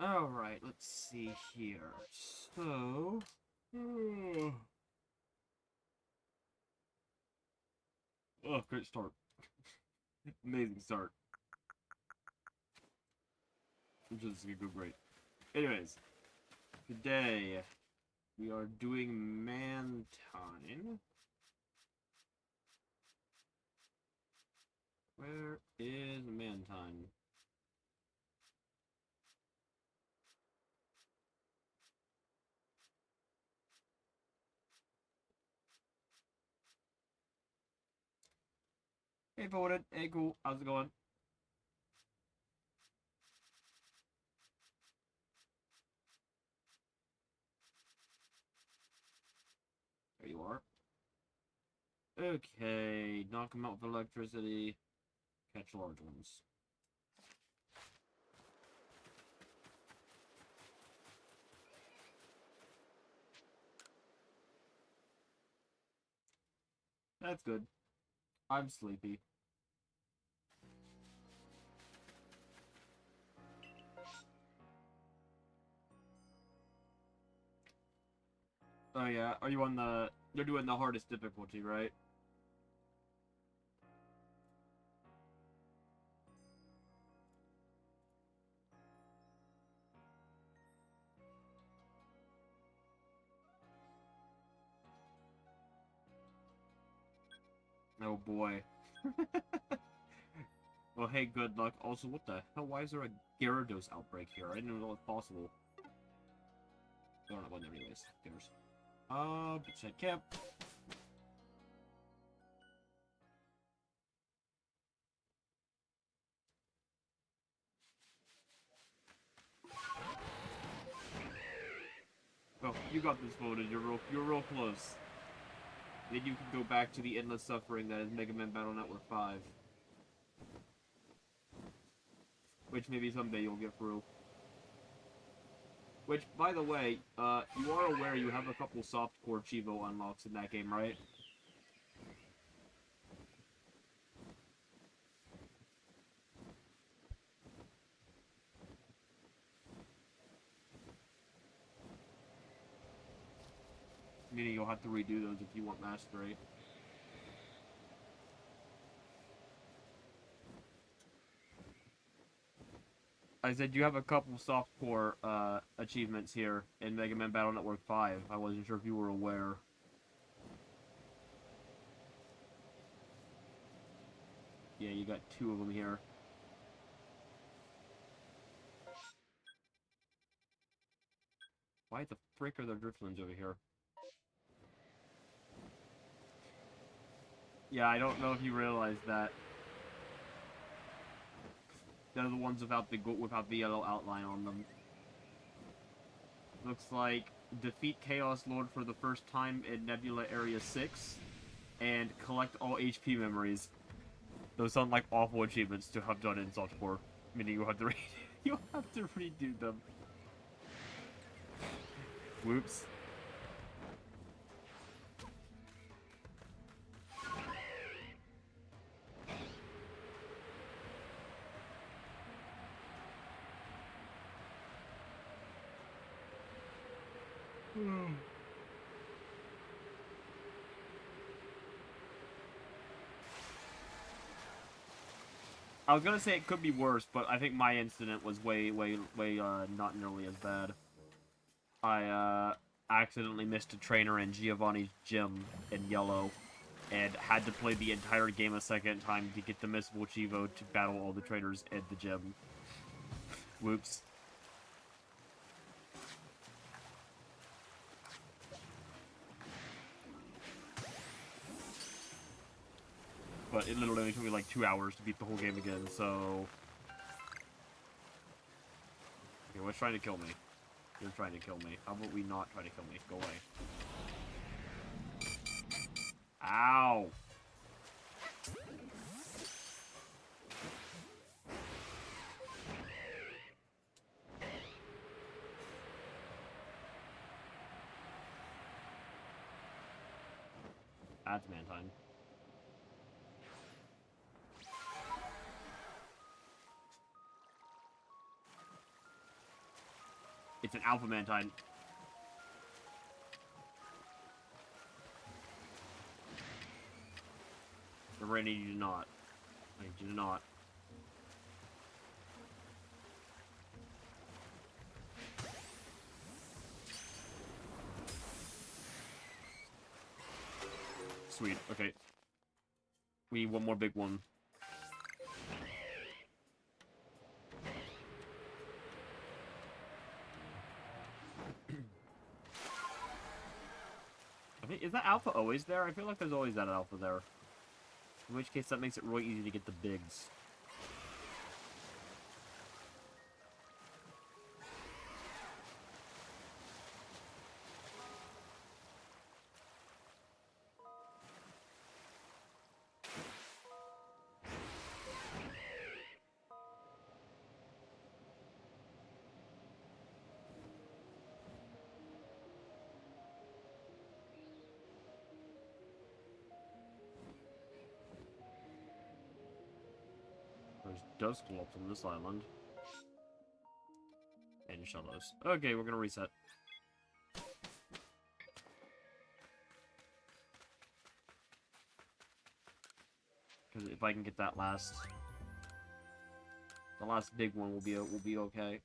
Alright, let's see here. So... Oh, great start. Amazing start. I'm just gonna go great. Anyways, today we are doing Mantine. Where is Mantine? Hey, voted. Hey, cool. How's it going? There you are. Okay, knock them out with electricity. Catch large ones. That's good. I'm sleepy. Oh yeah, are you on the... You're doing the hardest difficulty, right? Oh boy. Well, hey, good luck. Also, what the hell? Why is there a Gyarados outbreak here? I didn't know that was possible. I don't know when there anyways. Who cares? Beachside camp. Oh, you got this voted. You're real close. Then you can go back to the endless suffering that is Mega Man Battle Network 5. Which maybe someday you'll get through. Which, by the way, you are aware you have a couple softcore Chivo unlocks in that game, right? Meaning you'll have to redo those if you want Mastery. I said you have a couple softcore achievements here in Mega Man Battle Network 5. I wasn't sure if you were aware. Yeah, you got 2 of them here. Why the frick are there Driftlings over here? Yeah, I don't know if you realize that. They're the ones without the yellow outline on them. Looks like defeat Chaos Lord for the first time in Nebula Area 6 and collect all HP memories. Those sound like awful achievements to have done in softcore. Meaning you have to you have to redo them. Whoops. I was gonna say it could be worse, but I think my incident was way, not nearly as bad. I, accidentally missed a trainer in Giovanni's gym in yellow, and had to play the entire game a second time to get the missable Chivo to battle all the trainers in the gym. Whoops. But it literally only took me like 2 hours to beat the whole game again, so... Okay, what's trying to kill me? You're trying to kill me. How about we not try to kill me? Go away. Ow! That's man time. It's an Alpha Mantine. I need you to not. I need you to not. Sweet, okay. We need one more big one. I think, is that alpha always there? I feel like there's always that alpha there. In which case, that makes it really easy to get the bigs. There's Dusclops on this island. And Shadows. Okay, we're gonna reset. Because if I can get that last... The last big one will be okay.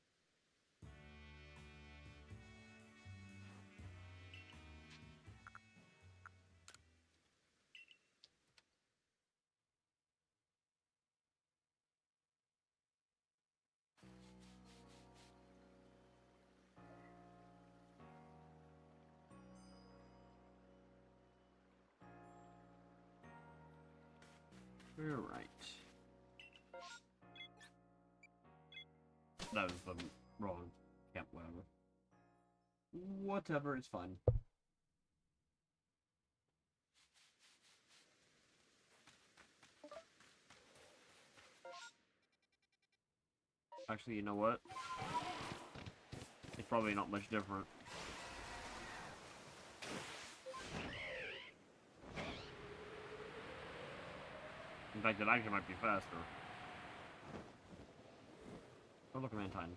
Alright. That was the wrong camp, whatever. Whatever, it's fine. Actually, you know what? It's probably not much different. In fact, it actually might be faster. Oh, look, a Mantine.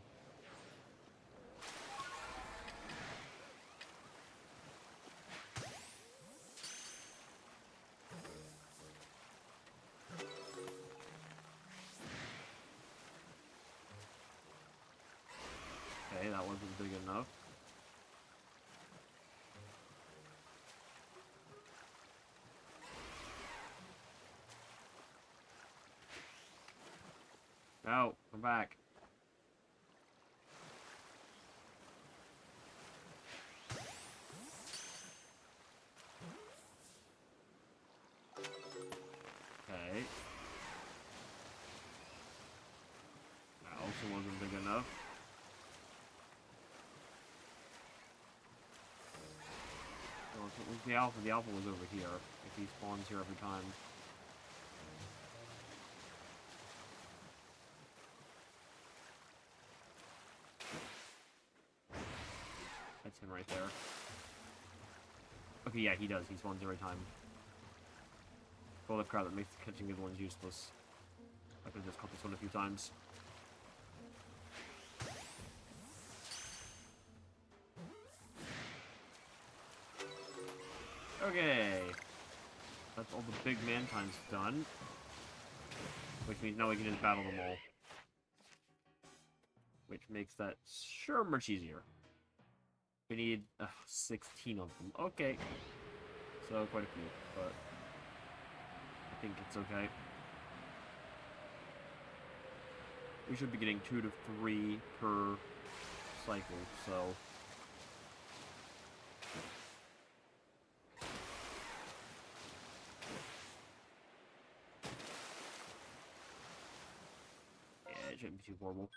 Okay, that wasn't big enough. No, come back. Okay. That also wasn't big enough. Well, it was the alpha. The alpha was over here. If he spawns here every time. That's him right there. Okay, yeah, he does. He spawns every time. All the crap that makes the catching good ones useless. I could have just caught this one a few times. Okay. That's all the big Mantines done. Which means now we can just battle them all. Which makes that sure much easier. We need 16 of them. Okay. So, quite a few, but I think it's okay. We should be getting 2 to 3 per cycle, so... Yeah, it shouldn't be too horrible.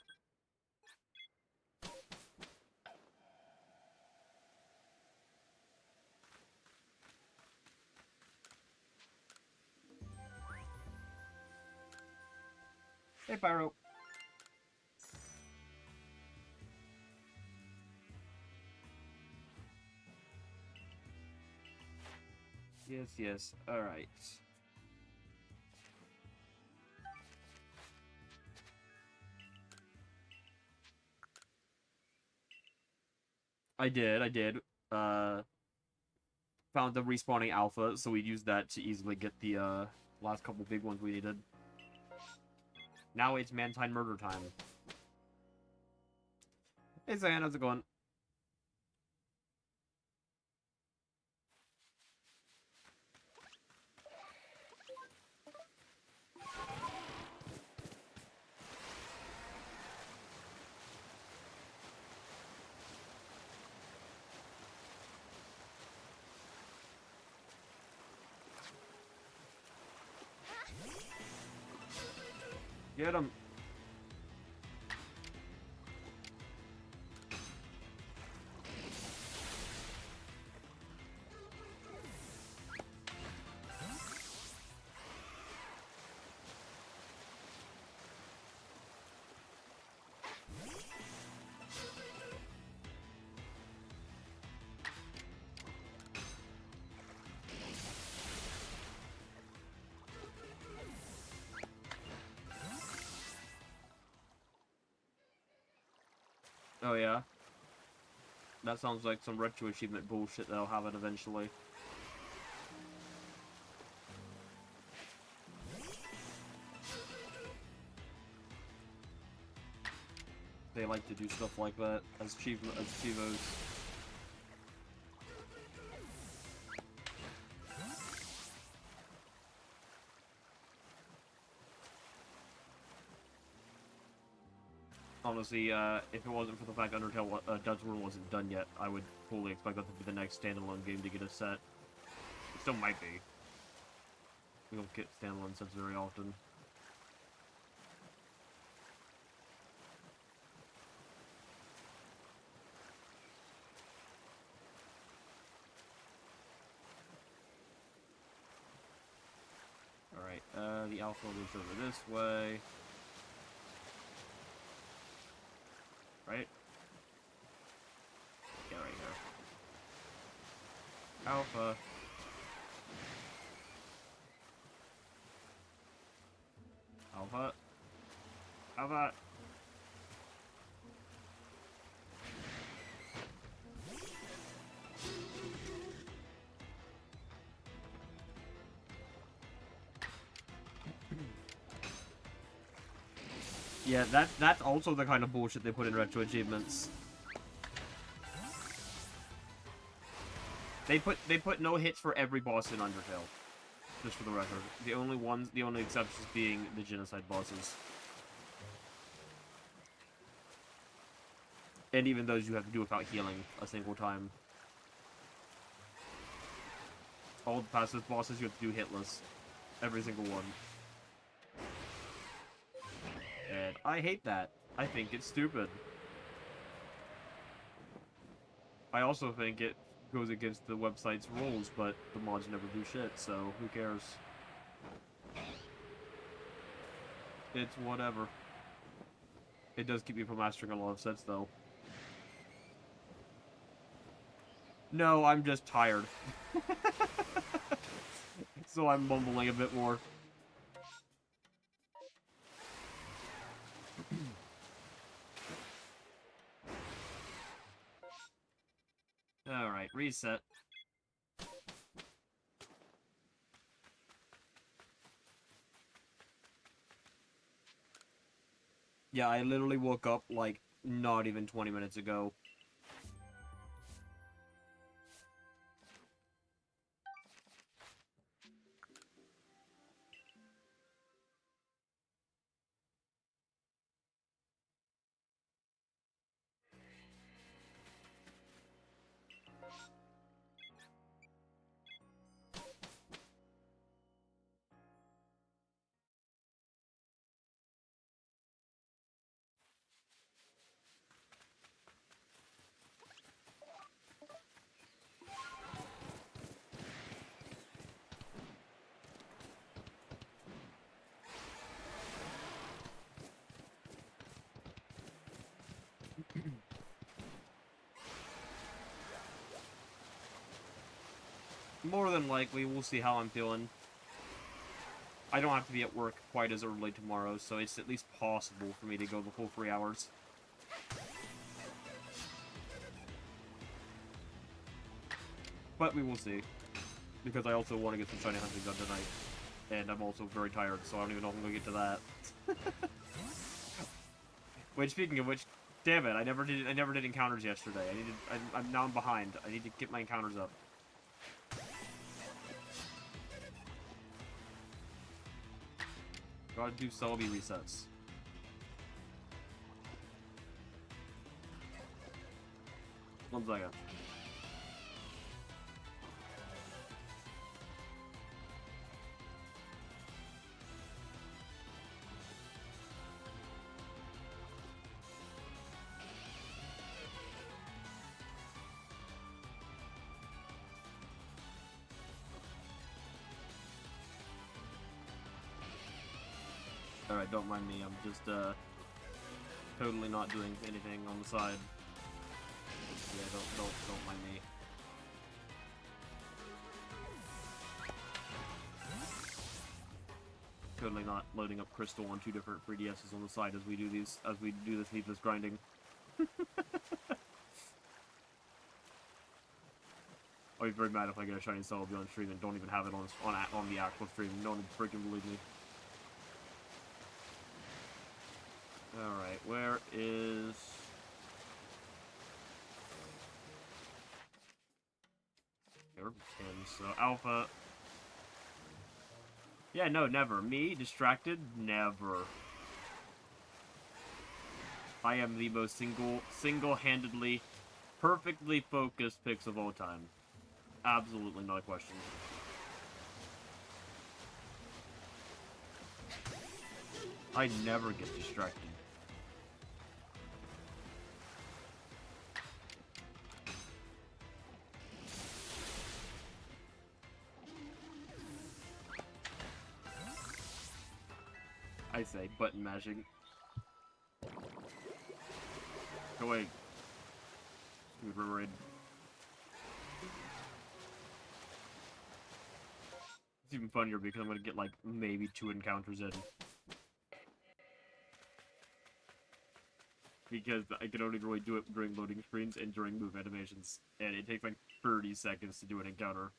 Hey, Pyro. Yes, yes. Alright. I did. Uh, found the respawning alpha, so we used that to easily get the last couple big ones we needed. Now it's Mantine murder time. Hey Zan, how's it going? Get him. Oh yeah? That sounds like some retro achievement bullshit that I'll have it eventually. They like to do stuff like that as Chivos. Honestly, if it wasn't for the fact Undertale Dutch World wasn't done yet, I would fully expect that to be the next standalone game to get a set. It still might be. We don't get standalone sets very often. Alright, the alpha moves over this way. Right? Yeah, right here. Alpha. Alpha. Alpha. Yeah, that's also the kind of bullshit they put in retro achievements. They put no hits for every boss in Undertale. Just for the record. The only exceptions being the genocide bosses. And even those you have to do without healing a single time. All the passive bosses you have to do hitless. Every single one. And I hate that. I think it's stupid. I also think it goes against the website's rules, but the mods never do shit, so who cares? It's whatever. It does keep me from mastering a lot of sets, though. No, I'm just tired. So I'm mumbling a bit more. Alright, reset. Yeah, I literally woke up, like, not even 20 minutes ago. More than likely, we'll see how I'm feeling. I don't have to be at work quite as early tomorrow, so it's at least possible for me to go the full 3 hours. But we will see. Because I also want to get some shiny hunting done tonight. And I'm also very tired, so I don't even know if I'm going to get to that. Wait, speaking of which, damn it, I never did encounters yesterday. I'm now behind. I need to get my encounters up. Gotta do Celebi resets. One second. Alright, don't mind me. I'm just, totally not doing anything on the side. Yeah, don't mind me. Totally not loading up Crystal on 2 different 3DSs on the side as we do this needless grinding. I'll be very mad if I get a shiny Celebi on stream and don't even have it on the actual stream. No one would freaking believe me. Alright, where is... Okay, we're 10, so Alpha... Yeah, no, never. Me, distracted? Never. I am the most single-handedly, perfectly focused picks of all time. Absolutely not a question. I never get distracted. I say button mashing. Go away. Raid. It's even funnier because I'm gonna get like maybe 2 encounters in. Because I can only really do it during loading screens and during move animations. And it takes like 30 seconds to do an encounter.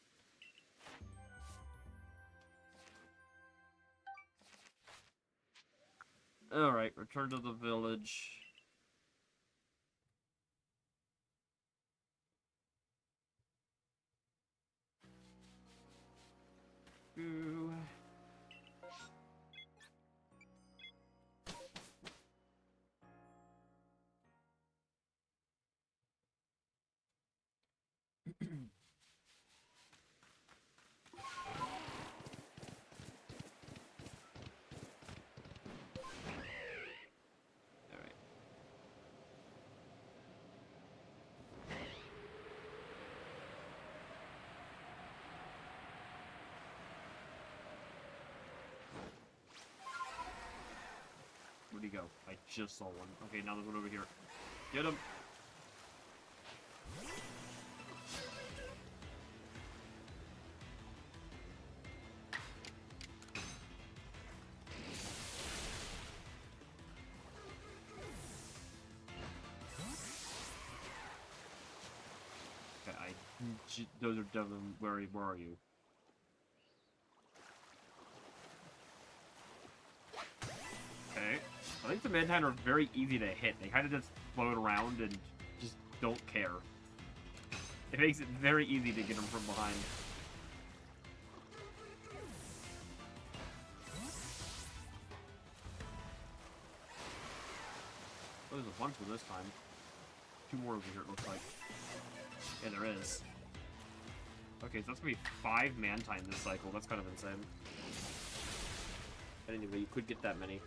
Alright, return to the village. Ooh. Where'd he go? I just saw one. Okay, now there's one over here. Get him! Okay, those are definitely... Where are you? Okay. I think the Mantine are very easy to hit. They kind of just float around and just don't care. It makes it very easy to get them from behind. Oh, there's a bunch of them this time. 2 more over here, it looks like. Yeah, there is. Okay, so that's gonna be 5 Mantine this cycle. That's kind of insane. But anyway, you could get that many.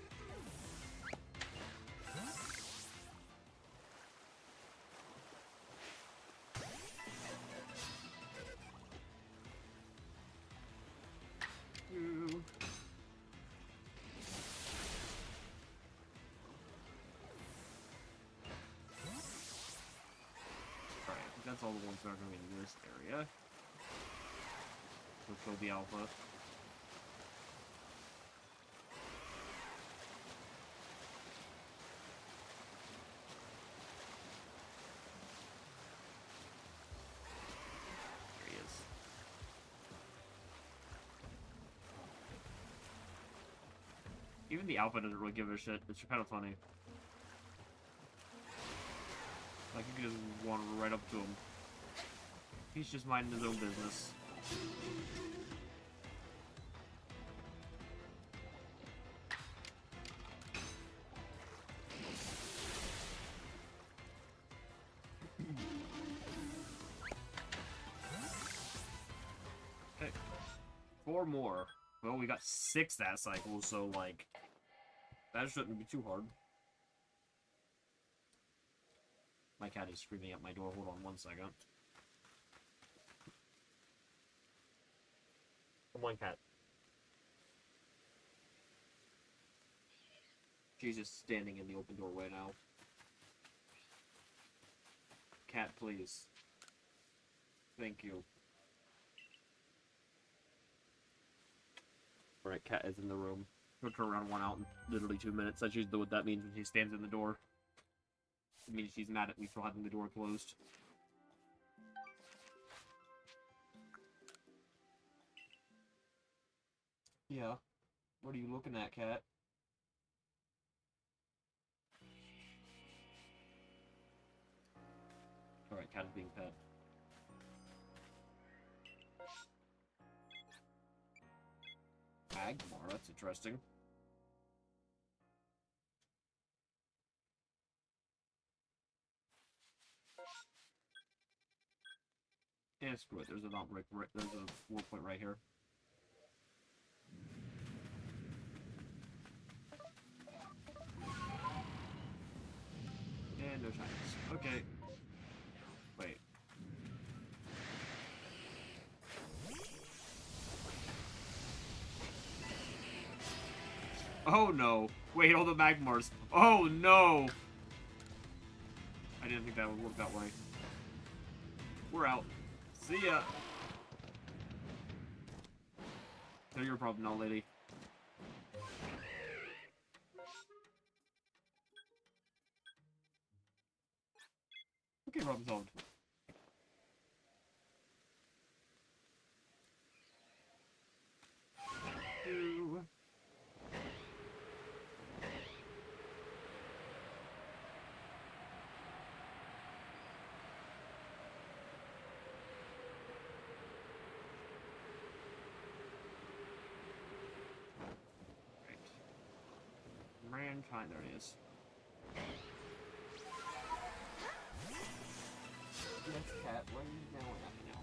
That's all the ones that are going to be in this area. So kill the Alpha. There he is. Even the alpha doesn't really give a shit. It's kind of funny. Like, you can just wander right up to him. He's just minding his own business. Okay. 4 more. Well, we got 6 that cycle, so, like, that shouldn't be too hard. My cat is screaming at my door. Hold on 1 second. Come on, cat. She's just standing in the open doorway now. Cat, please. Thank you. Alright, cat is in the room. He'll turn around 1 out in literally 2 minutes. That's usually what that means when she stands in the door. It means she's mad at me for having the door closed. Yeah. What are you looking at, cat? Alright, cat is being pet. Agmar, that's interesting. Yeah, screw it. There's an outbreak. There's a 4 point right here. And no shinies. Okay. Wait. Oh no. Wait, all the Magmars. Oh no! I didn't think that would work that way. We're out. See ya! They're your problem now, lady. Okay, problem solved. Mankind, there it is. Yes, cat, what are you yelling at me now?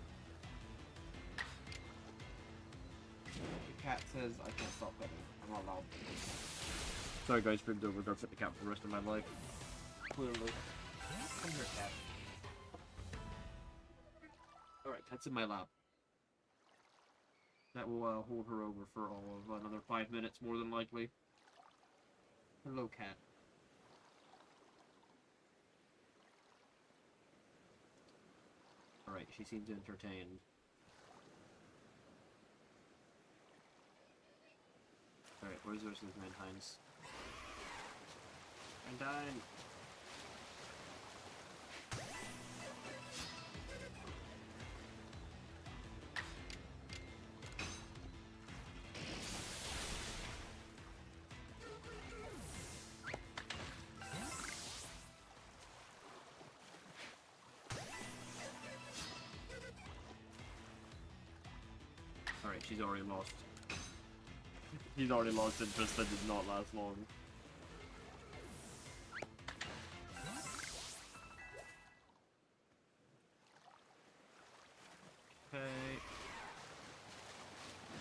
The cat says I can't stop petting. I'm not allowed. Sorry guys, Fibs over. I'll set the cat for the rest of my life. Clearly. Come here, cat. Alright, cat's in my lap. That will hold her over for all of another 5 minutes, more than likely. Hello, cat. Alright, she seems entertained. Alright, where's the rest of these Mantines? Mantine! Alright, she's already lost. He's already lost interest. That did not last long. Okay.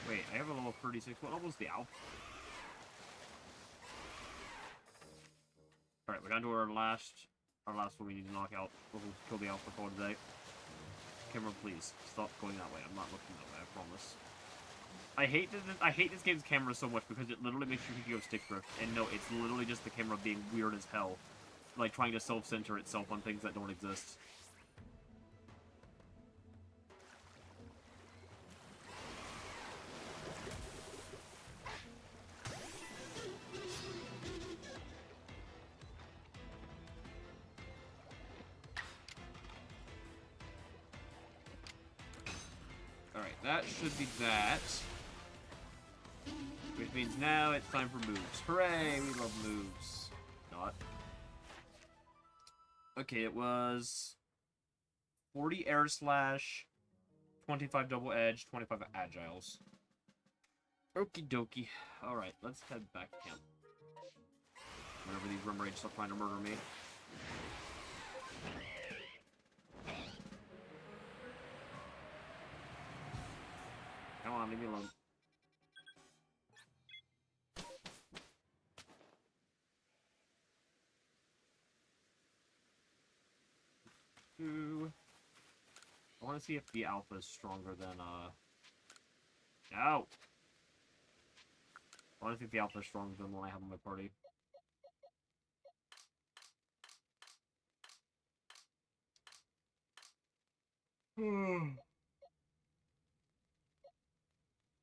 Wait, I have a level 36. What level is the Alpha? Alright, we're down to our last one we need to knock out. We'll kill the Alpha for today. Camera, please stop going that way. I'm not looking that way. I promise. I hate this game's camera so much because it literally makes you think you have stick drift. And no, it's literally just the camera being weird as hell. Like trying to self-center itself on things that don't exist. Alright, that should be that. Which means now it's time for moves. Hooray! We love moves. Not. Okay, it was 40 air slash, 25 double edge, 25 agiles. Okie dokie. Alright, let's head back to camp. Whenever these rum rage stop trying to murder me. Come on, leave me alone. I want to see if the alpha is stronger than, No! I want to see if the alpha is stronger than the one I have in my party.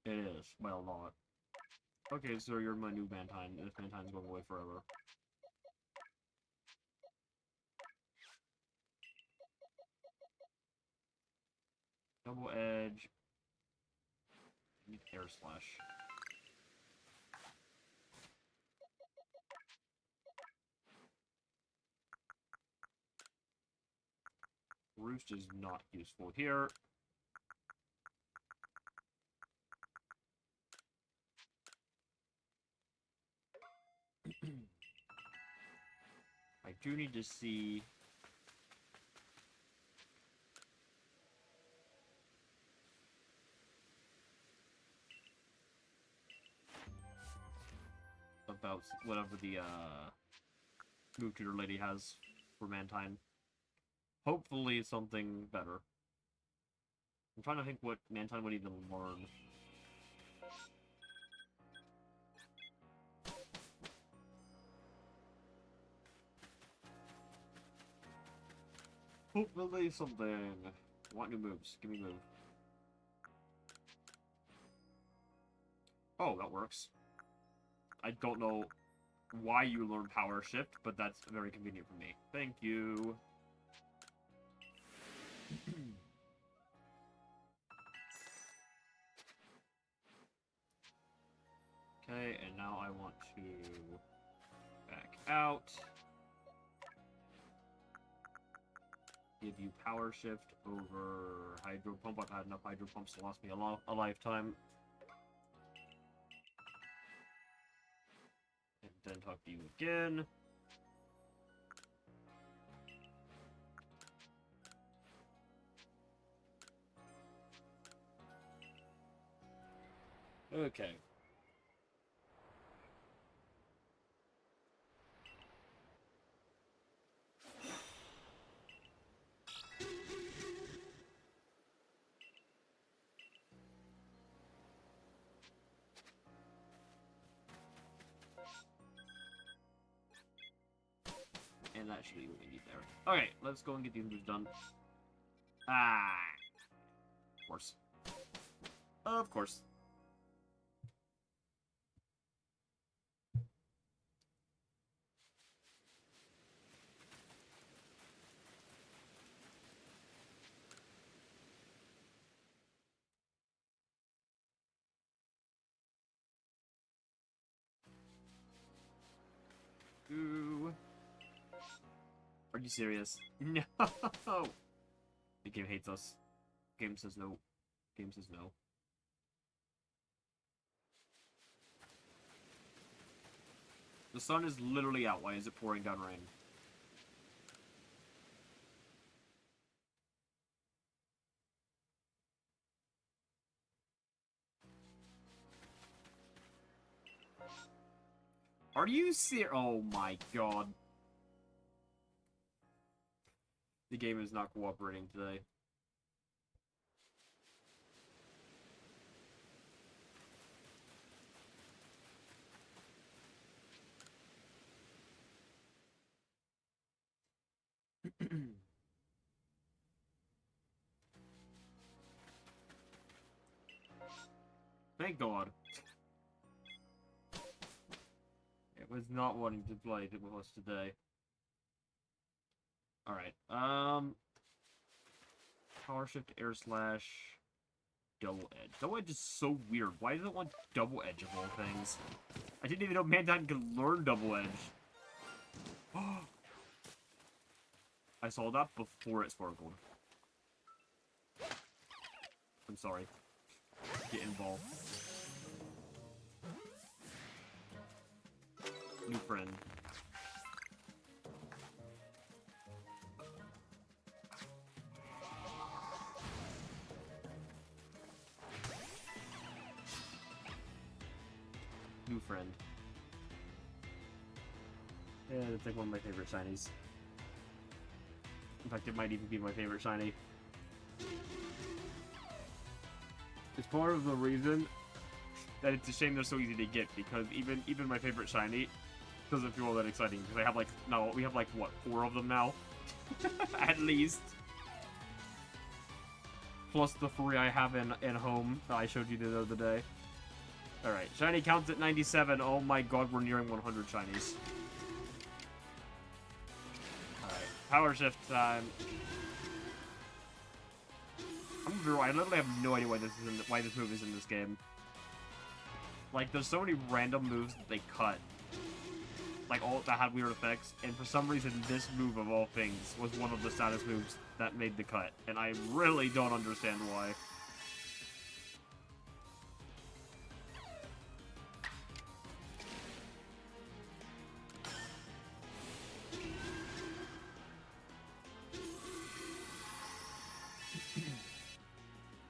It is. Well, not. Okay, so you're my new Mantine. This Mantine's going away forever. Double edge. I need air slash. Roost is not useful here. I do need to see... about whatever the, move tutor lady has for Mantine. Hopefully something better. I'm trying to think what Mantine would even learn. Hopefully something. I want new moves. Give me a move. Oh, that works. I don't know why you learn Power Shift, but that's very convenient for me. Thank you. Okay, and now I want to back out. Give you Power Shift over Hydro Pump. I've had enough Hydro Pumps to last me a lifetime. And then talk to you again. Okay. And that should be what we need there. Okay, let's go and get these moves done. Ah! Of course. Of course. Ooh. Are you serious? No! The game hates us. The game says no. The game says no. The sun is literally out. Why is it pouring down rain? Are you serious? Oh my god. The game is not cooperating today. Thank God. It was not wanting to play with us today. Alright, Power Shift, Air Slash... double edge. Double edge is so weird. Why does it want double edge of all things? I didn't even know Mandan could learn double edge. I saw that before it sparkled. I'm sorry. Get involved. New friend. New friend. Yeah, it's like one of my favorite shinies. In fact, it might even be my favorite shiny. It's part of the reason that it's a shame they're so easy to get, because even my favorite shiny doesn't feel all that exciting, because I have like, no, we have like, what, 4 of them now? At least. Plus the 3 I have in home that I showed you the other day. Alright, shiny counts at 97. Oh my god, we're nearing 100 shinies. Alright, power shift time. I literally have no idea why this move is in this game. Like, there's so many random moves that they cut. Like, all that had weird effects, and for some reason, this move of all things was one of the saddest moves that made the cut, and I really don't understand why.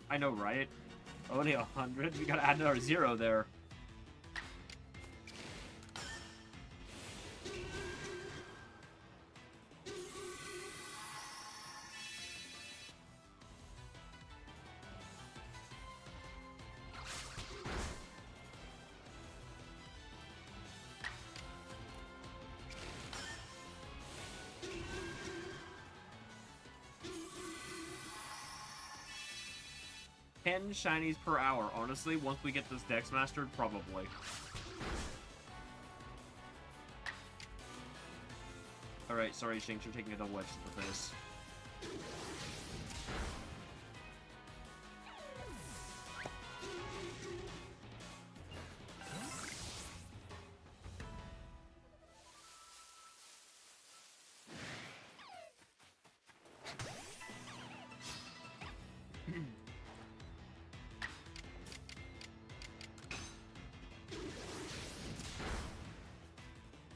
I know, right? Only 100? We gotta add another 0 there. Ten shinies per hour. Honestly, once we get this dex mastered, probably. Alright, sorry, Shinx, you're taking a double edge to the face.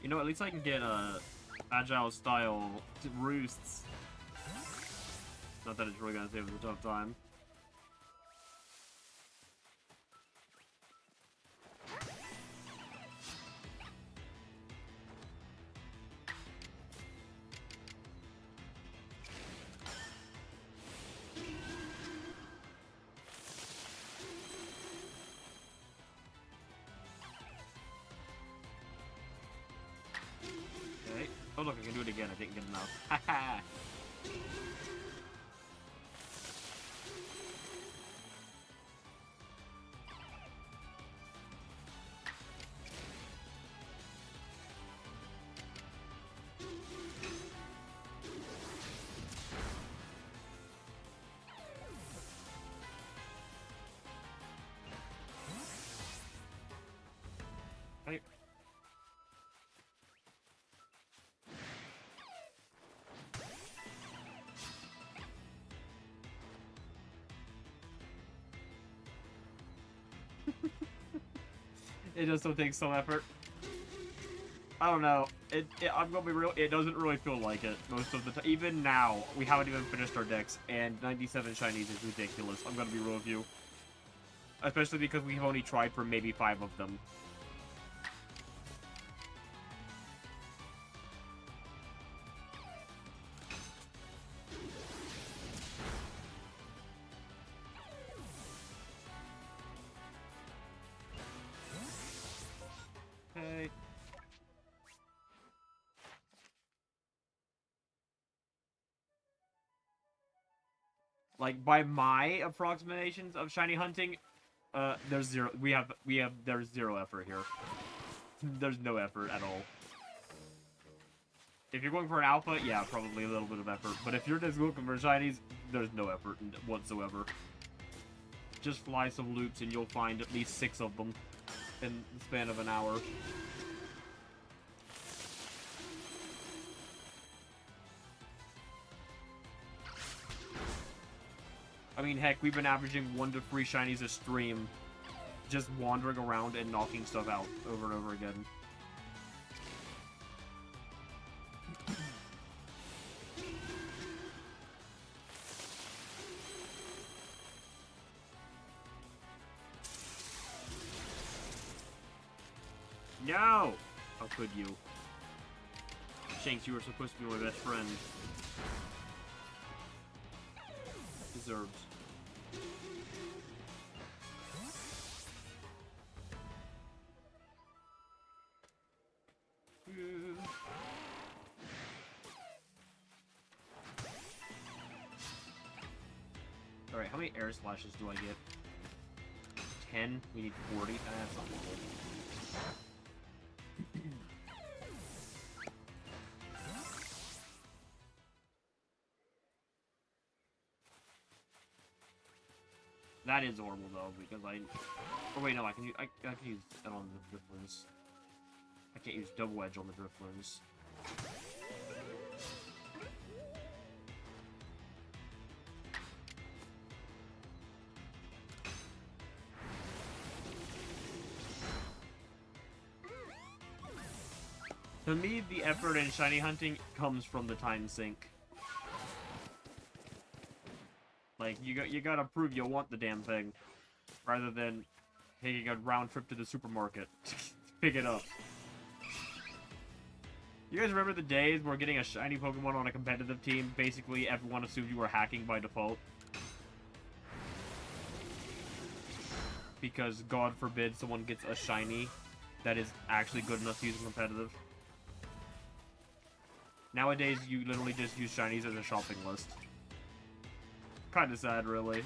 You know, at least I can get agile style roosts. Not that it's really gonna save us a tough time. Oh look, I can do it again. I didn't get enough. Haha. Hey. It just still takes some effort. I don't know. I'm gonna be real. It doesn't really feel like it most of the time. Even now, we haven't even finished our decks, and 97 shinies is ridiculous. I'm gonna be real with you. Especially because we've only tried for maybe 5 of them. Okay. Like, by my approximations of shiny hunting, there's zero. There's zero effort here. There's no effort at all. If you're going for an alpha, yeah, probably a little bit of effort. But if you're just looking for shinies, there's no effort whatsoever. just fly some loops and you'll find at least 6 of them in the span of an hour. I mean, heck, we've been averaging 1 to 3 shinies a stream, just wandering around and knocking stuff out over and over again. No! How could you? Shanks, you were supposed to be my best friend. Deserves. Alright, how many air slashes do I get? 10? We need 40? That's not normal. That is horrible though, because oh wait, no, I can use it on the Driftlings. I can't use Double Edge on the Driftlings. To me, the effort in shiny hunting comes from the time sink. Like, you gotta prove you want the damn thing, rather than taking a round trip to the supermarket to pick it up. You guys remember the days where getting a shiny Pokemon on a competitive team, basically everyone assumed you were hacking by default? Because, God forbid, someone gets a shiny that is actually good enough to use in competitive. Nowadays, you literally just use shinies as a shopping list. Kinda sad, really.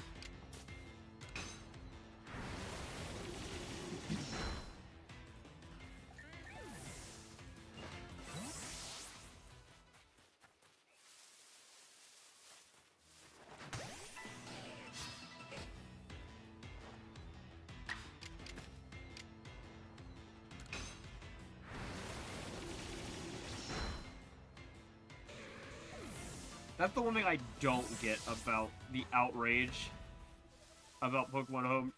That's the one thing I don't get about the outrage about Pokemon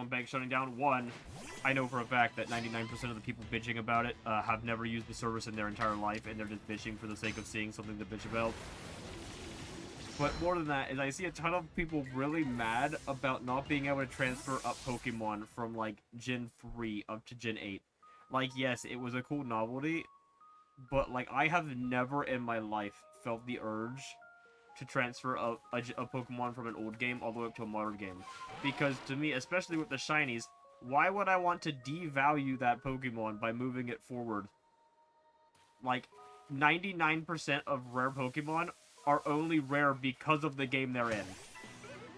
Bank shutting down. One, I know for a fact that 99% of the people bitching about it have never used the service in their entire life, and they're just bitching for the sake of seeing something to bitch about. But more than that is I see a ton of people really mad about not being able to transfer up Pokemon from, like, Gen 3 up to Gen 8. Like, yes, it was a cool novelty, but, like, I have never in my life felt the urge to transfer a Pokemon from an old game all the way up to a modern game. Because to me, especially with the shinies, why would I want to devalue that Pokemon by moving it forward? Like, 99% of rare Pokemon are only rare because of the game they're in.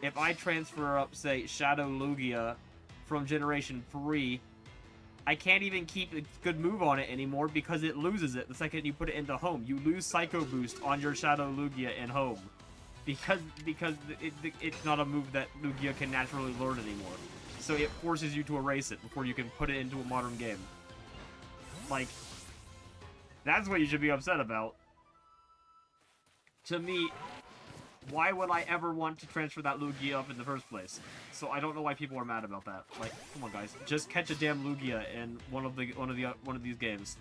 If I transfer up, say, Shadow Lugia from Generation 3, I can't even keep a good move on it anymore because it loses it the second you put it into home. You lose Psycho Boost on your Shadow Lugia in home. Because it's not a move that Lugia can naturally learn anymore. So it forces you to erase it before you can put it into a modern game. Like, that's what you should be upset about. To me, why would I ever want to transfer that Lugia up in the first place? So I don't know why people are mad about that. Like, come on, guys, just catch a damn Lugia in one of these games.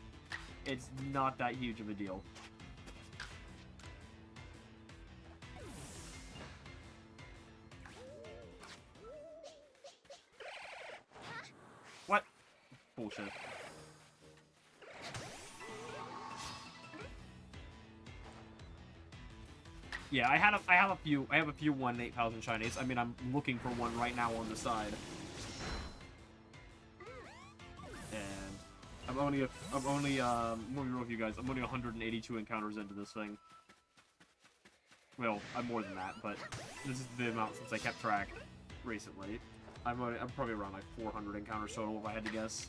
It's not that huge of a deal. What? Bullshit. Yeah, I have a few 1-8,000 shinies. I mean, I'm looking for one right now on the side. And I'm only let me be real with you guys. I'm only 182 encounters into this thing. Well, I'm more than that, but this is the amount since I kept track recently. I'm probably around like 400 encounters total if I had to guess.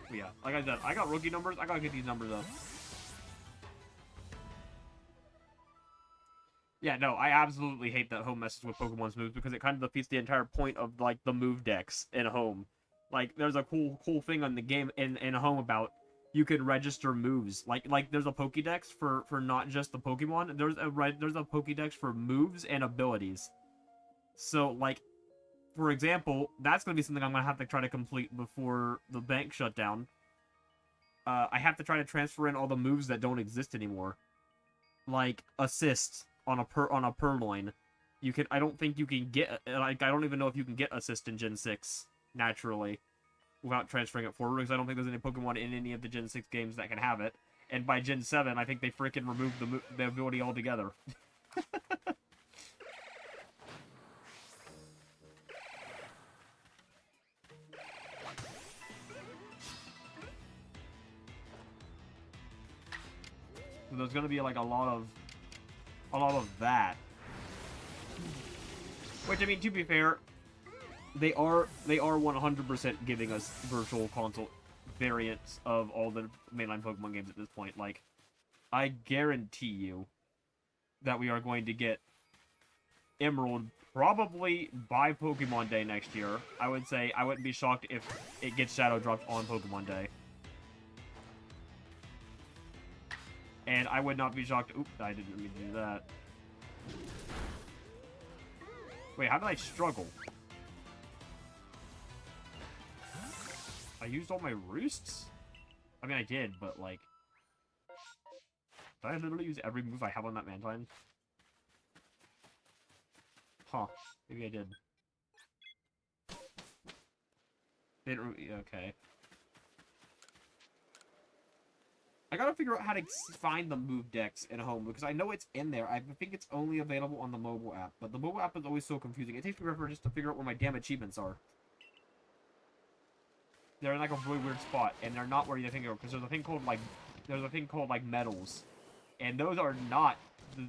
But yeah, like I said, I got rookie numbers. I gotta get these numbers up. Yeah, no, I absolutely hate that home messes with Pokemon's moves because it kind of defeats the entire point of, like, the move decks in home. Like, there's a cool thing on the game in home about you can register moves. Like there's a Pokédex for not just the Pokemon. There's a Pokédex for moves and abilities. So, like, for example, that's going to be something I'm going to have to try to complete before the bank shut down. I have to try to transfer in all the moves that don't exist anymore. Like, assist on a Purloin. You can, I don't think you can get, like, I don't even know if you can get assist in Gen 6 naturally without transferring it forward, because I don't think there's any Pokemon in any of the Gen 6 games that can have it. And by Gen 7, I think they freaking removed the ability altogether. So there's gonna be, like, a lot of that. Which, I mean, to be fair, they are 100% giving us virtual console variants of all the mainline Pokemon games at this point. Like, I guarantee you that we are going to get Emerald probably by Pokemon Day next year. I would say I wouldn't be shocked if it gets Shadow dropped on Pokemon Day. And I would not be shocked. Oops, I didn't mean to do that. Wait, how did I struggle? I used all my roosts? I mean, I did, but, like... Did I literally use every move I have on that Mantine? Huh. Maybe I did. Okay. I gotta figure out how to find the move decks in home, because I know it's in there. I think it's only available on the mobile app, but the mobile app is always so confusing. It takes me forever just to figure out where my damn achievements are. They're in, like, a really weird spot, and they're not where you think they are, because there's a thing called, like, medals. And those are not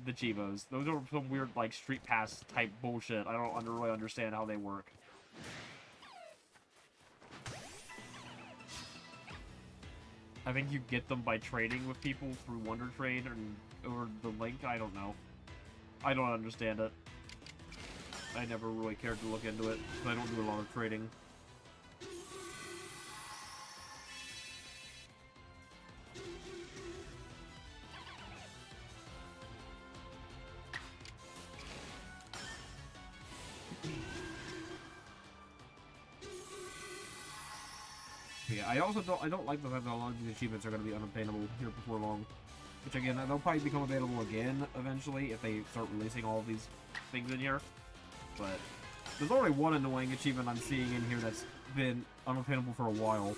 the Chivos. Those are some weird, like, Street Pass type bullshit. I don't really understand how they work. I think you get them by trading with people through Wonder Trade or the link. I don't know. I don't understand it. I never really cared to look into it, because I don't do a lot of trading. Yeah, I don't like the fact that a lot of these achievements are going to be unobtainable here before long. Which, again, they'll probably become available again eventually if they start releasing all of these things in here. But there's already one annoying achievement I'm seeing in here that's been unobtainable for a while.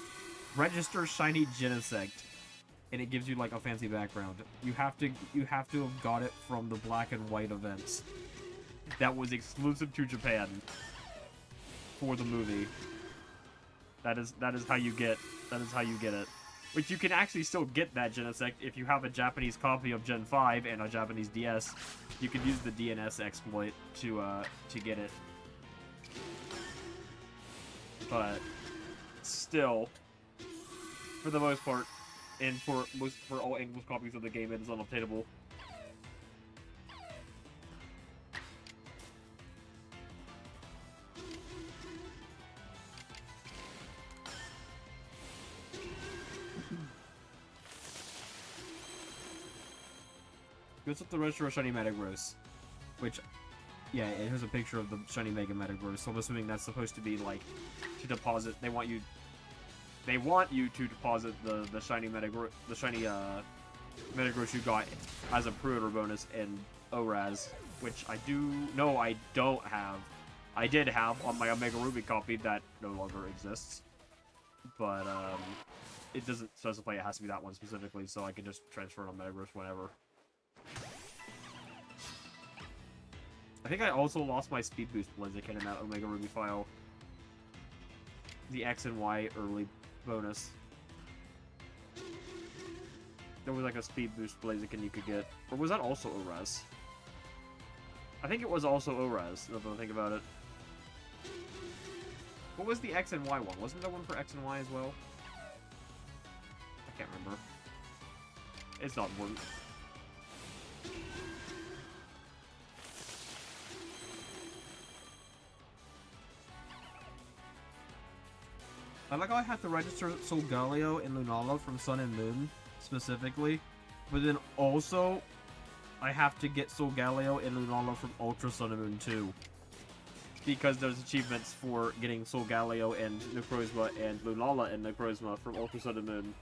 Register Shiny Genesect, and it gives you, like, a fancy background. You have to have got it from the black and white events. That was exclusive to Japan for the movie. That is how you get it. Which you can actually still get that Genesect if you have a Japanese copy of Gen 5 and a Japanese DS. You can use the DNS exploit to get it. But still, for the most part, and for all English copies of the game, it is unobtainable. Goes up the register of Shiny Metagross, which, yeah, it has a picture of the Shiny Mega Metagross, so I'm assuming that's supposed to be, like, to deposit. They want you to deposit the Shiny Metagross, Metagross you got as a pre-order bonus in ORAS, which I don't have. I did have on my Omega Ruby copy that no longer exists, but it doesn't specify it has to be that one specifically, so I can just transfer it on Metagross whenever. I think I also lost my Speed Boost Blaziken in that Omega Ruby file. The X and Y early bonus. There was like a Speed Boost Blaziken you could get. Or was that also ORAS? I think it was also ORAS, now that I think about it. What was the X and Y one? Wasn't there one for X and Y as well? I can't remember. It's not important. I like how I have to register Solgaleo and Lunala from Sun and Moon, specifically. But then also, I have to get Solgaleo and Lunala from Ultra Sun and Moon too. Because there's achievements for getting Solgaleo and Necrozma and Lunala and Necrozma from Ultra Sun and Moon.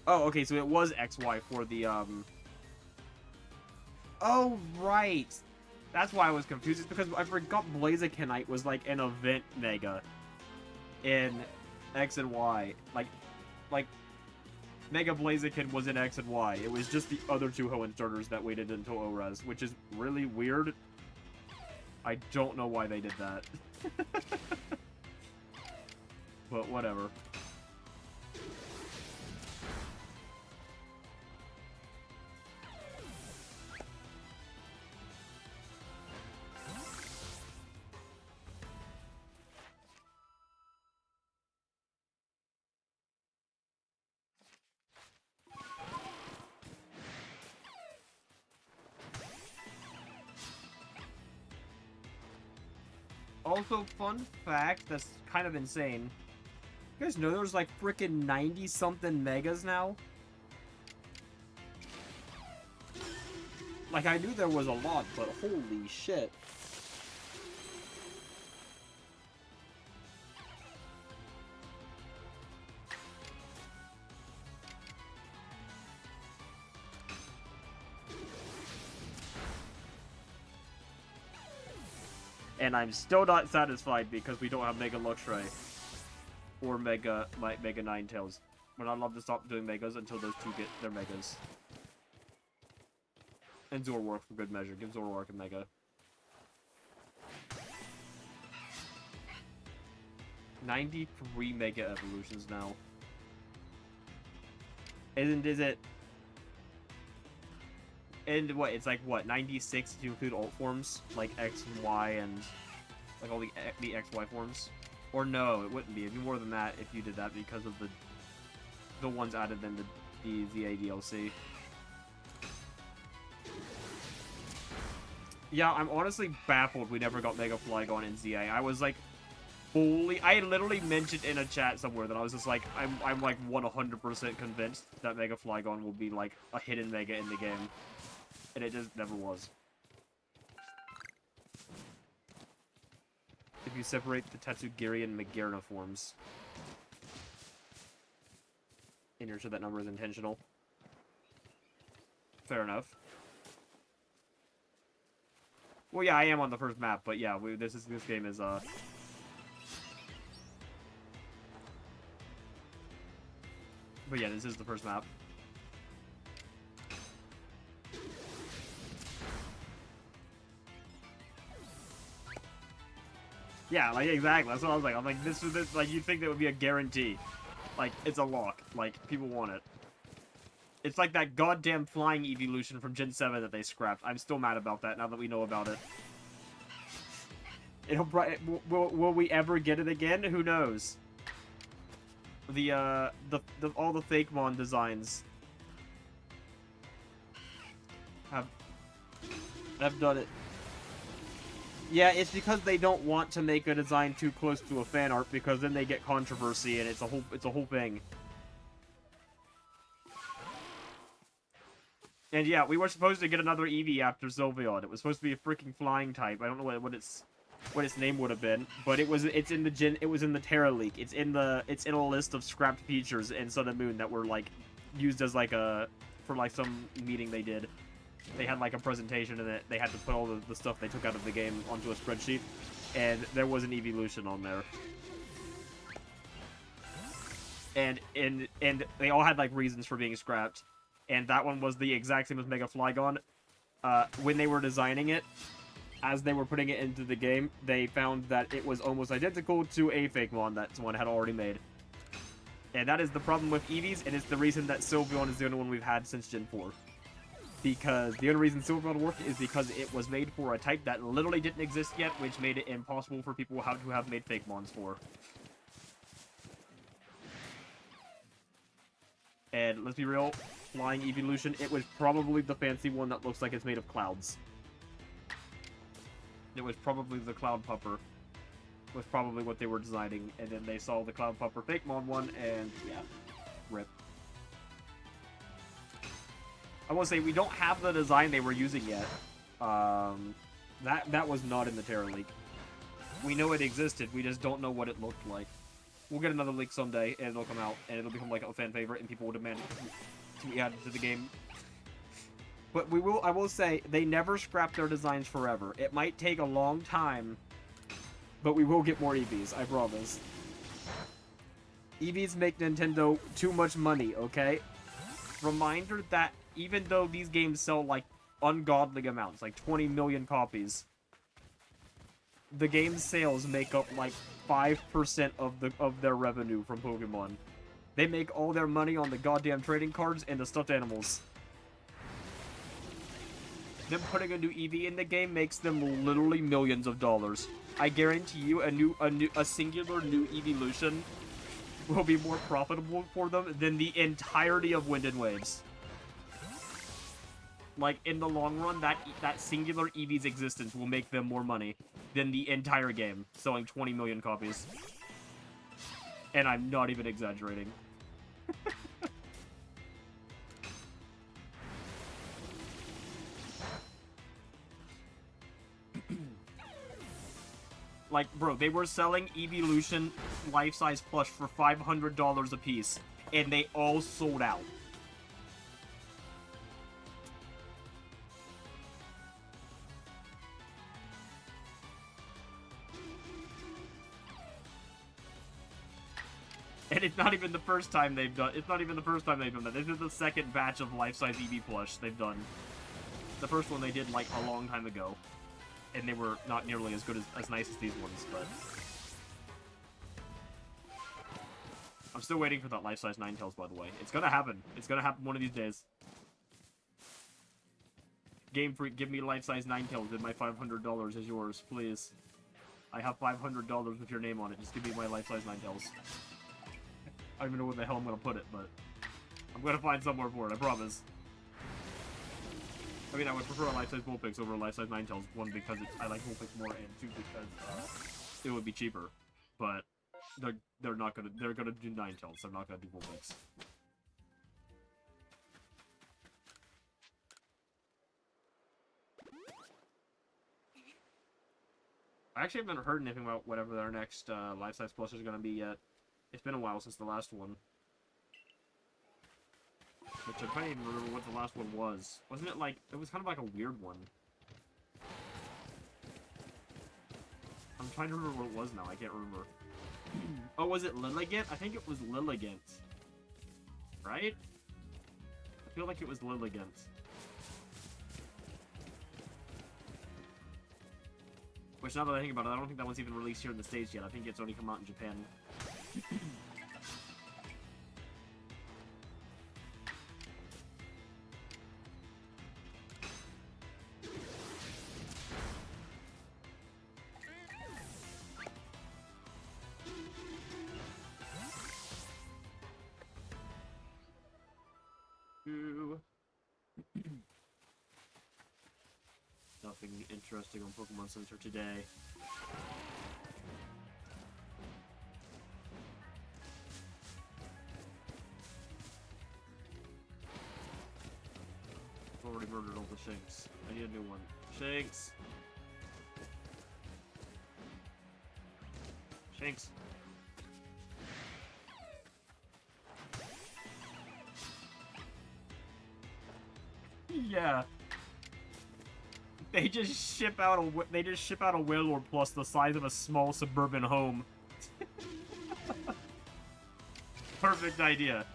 Oh, okay, so it was XY for the, Oh, right! That's why I was confused. It's because I forgot Blazikenite was, like, an event Mega in X and Y. Like, Mega Blaziken was in X and Y. It was just the other two Hoenn starters that waited until ORES, which is really weird. I don't know why they did that. But whatever. Also, fun fact that's kind of insane. You guys know there's like freaking 90-something megas now? Like, I knew there was a lot, but holy shit. And I'm still not satisfied because we don't have Mega Luxray or Mega Ninetales. But I'd love to stop doing Megas until those two get their Megas. And Zoroark for good measure. Give Zoroark a Mega. 93 Mega Evolutions now. Is it... And what, it's like, what, 96 to include alt forms? Like X and Y and, like, all the XY forms? Or no, it wouldn't be. It'd be more than that if you did that because of the ones added in the ZA DLC. Yeah, I'm honestly baffled we never got Mega Flygon in ZA. I was, like, I literally mentioned in a chat somewhere that I was just like, I'm like 100% convinced that Mega Flygon will be, like, a hidden Mega in the game. And it just never was. If you separate the Tatsugiri and Magearna forms. And you're sure that number is intentional. Fair enough. Well, yeah, I am on the first map, but yeah, this game is, But yeah, this is the first map. Yeah, like, exactly. That's what I was like. I'm like, this, like, you'd think that would be a guarantee. Like, it's a lock. Like, people want it. It's like that goddamn flying evolution from Gen 7 that they scrapped. I'm still mad about that now that we know about it. Will we ever get it again? Who knows? All the Fakemon designs have done it. Yeah, it's because they don't want to make a design too close to a fan art because then they get controversy and it's a whole thing. And yeah, we were supposed to get another Eevee after Sylveon. It was supposed to be a freaking flying type. I don't know what its name would have been, but it was in the Terra leak. It's in a list of scrapped features in Sun and Moon that were like used as like for like some meeting they did. They had like a presentation and they had to put all the stuff they took out of the game onto a spreadsheet, and there was an evolution on there. And they all had like reasons for being scrapped, and that one was the exact same as Mega Flygon. When they were designing it, as they were putting it into the game, they found that it was almost identical to a Fakemon that someone had already made. And that is the problem with Eevees, and it's the reason that Sylveon is the only one we've had since Gen 4. Because the only reason Sylveon worked is because it was made for a type that literally didn't exist yet, which made it impossible for people to have made Fakemons for. And let's be real, Flying Evolution, it was probably the fancy one that looks like it's made of clouds. It was probably the Cloud Pupper. was probably what they were designing, and then they saw the Cloud Pupper Fakemon one, and yeah, rip. I will say, we don't have the design they were using yet. That was not in the Terra leak. We know it existed, we just don't know what it looked like. We'll get another leak someday, and it'll come out, and it'll become like a fan favorite, and people will demand it to be added to the game. But I will say, they never scrap their designs forever. It might take a long time, but we will get more EVs, I promise. EVs make Nintendo too much money, okay? Reminder that even though these games sell, like, ungodly amounts, like 20 million copies, the game's sales make up, like, 5% of their revenue from Pokemon. They make all their money on the goddamn trading cards and the stuffed animals. Them putting a new EV in the game makes them literally millions of dollars. I guarantee you a singular new evolution will be more profitable for them than the entirety of Wind and Waves. Like, in the long run, that singular EV's existence will make them more money than the entire game, selling 20 million copies. And I'm not even exaggerating. Like, bro, they were selling Evolution life-size plush for $500 a piece, and they all sold out. And it's not even the first time they've done. It's not even the first time they've done that. This is the second batch of life-size EV plush they've done. The first one they did like a long time ago, and they were not nearly as good as nice as these ones. But I'm still waiting for that life-size Ninetales, by the way. It's gonna happen. It's gonna happen one of these days. Game Freak, give me life-size Ninetales, and my $500 is yours, please. I have $500 with your name on it. Just give me my life-size Ninetales. I don't even know where the hell I'm gonna put it, but I'm gonna find somewhere for it, I promise. I mean, I would prefer a life-size Vulpix over a life-size Ninetales. One, because I like Vulpix more, and two, because it would be cheaper. But they're not gonna do Ninetales. They're not gonna do Vulpix. I actually haven't heard anything about whatever their next life-size plush is gonna be yet. It's been a while since the last one. Which I can't even remember what the last one was. Wasn't it like... It was kind of like a weird one. I'm trying to remember what it was now. I can't remember. Oh, was it Lilligant? I think it was Lilligant. Right? I feel like it was Lilligant. Which, now that I think about it, I don't think that one's even released here in the States yet. I think it's only come out in Japan. Nothing interesting on Pokemon Center today. I've already murdered all the Shanks. I need a new one. Shanks! Shanks! Yeah. They just ship out a Wailord Plus the size of a small suburban home. Perfect idea.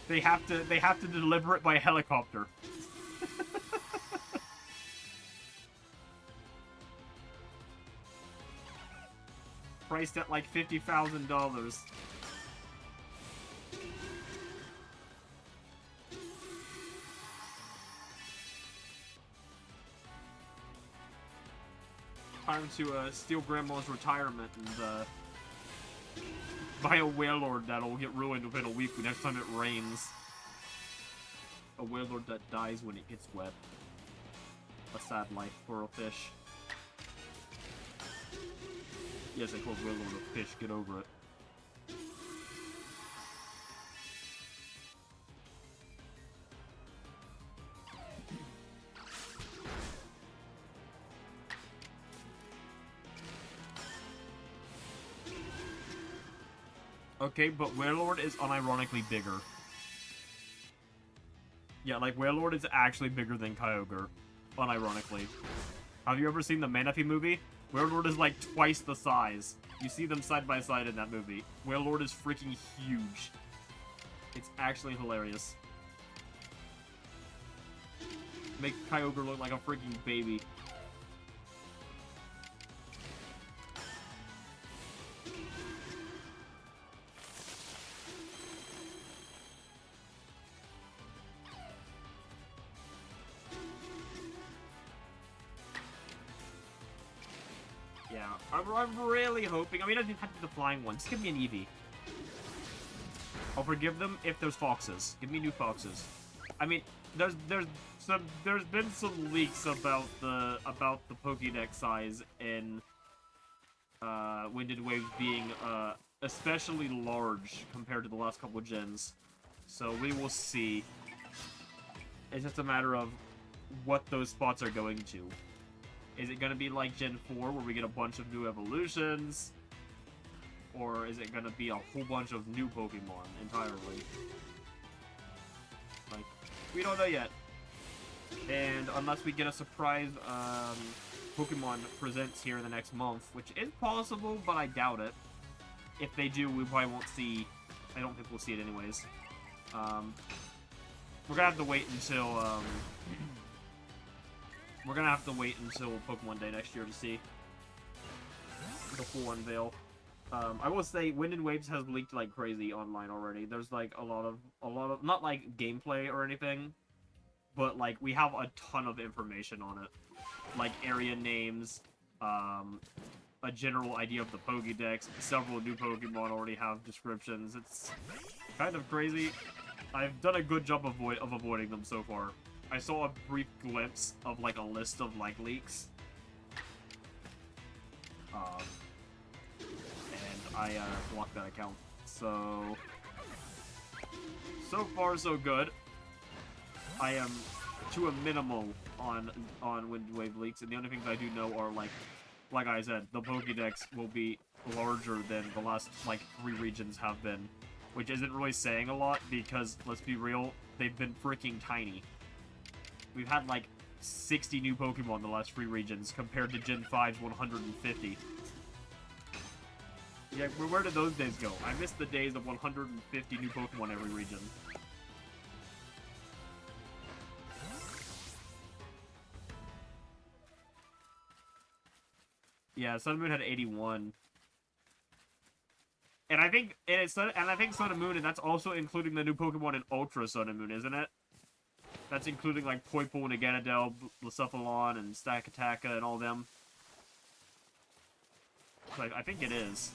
They have to deliver it by helicopter. Priced at like $50,000. Time to steal Grandma's retirement and buy a Wailord that'll get ruined within a week next time it rains. A Wailord that dies when it gets wet. A sad life for a fish. Yes, I called Wailord a fish. Get over it. Okay, but Wailord is unironically bigger. Yeah, like, Wailord is actually bigger than Kyogre. Unironically. Have you ever seen the Manaphy movie? Wailord is like twice the size. You see them side by side in that movie. Wailord is freaking huge. It's actually hilarious. Make Kyogre look like a freaking baby. Yeah, I'm really hoping. I mean, I didn't have to be the flying one. Just give me an Eevee. I'll forgive them if there's foxes. Give me new foxes. I mean, there's been some leaks about the Pokédex size in Winded Waves being especially large compared to the last couple of gens. So we will see. It's just a matter of what those spots are going to. Is it going to be like Gen 4 where we get a bunch of new evolutions? Or is it going to be a whole bunch of new Pokemon entirely? Like, we don't know yet. And unless we get a surprise Pokemon presents here in the next month, which is possible, but I doubt it. If they do, we probably won't see... I don't think we'll see it anyways. We're gonna have to wait until... we're gonna have to wait until Pokemon Day next year to see the full unveil. I will say, Wind and Waves has leaked like crazy online already. There's like a lot of not like gameplay or anything, but like we have a ton of information on it, like area names, a general idea of the Pokédex. Several new Pokemon already have descriptions. It's kind of crazy. I've done a good job of avoiding them so far. I saw a brief glimpse of like a list of like leaks. And I blocked that account. So far so good. I am to a minimal on Wind Wave leaks, and the only things I do know are like I said, the Pokédex will be larger than the last like 3 regions have been, which isn't really saying a lot because let's be real, they've been freaking tiny. We've had like 60 new Pokemon in the last 3 regions compared to Gen 5's 150. Yeah, where did those days go? I missed the days of 150 new Pokemon every region. Yeah, Sun and Moon had 81. And I think Sun and Moon, and that's also including the new Pokemon in Ultra Sun and Moon, isn't it? That's including like Poipole and Aganadel, Blacephalon, and Stakataka, and all them. Like, I think it is.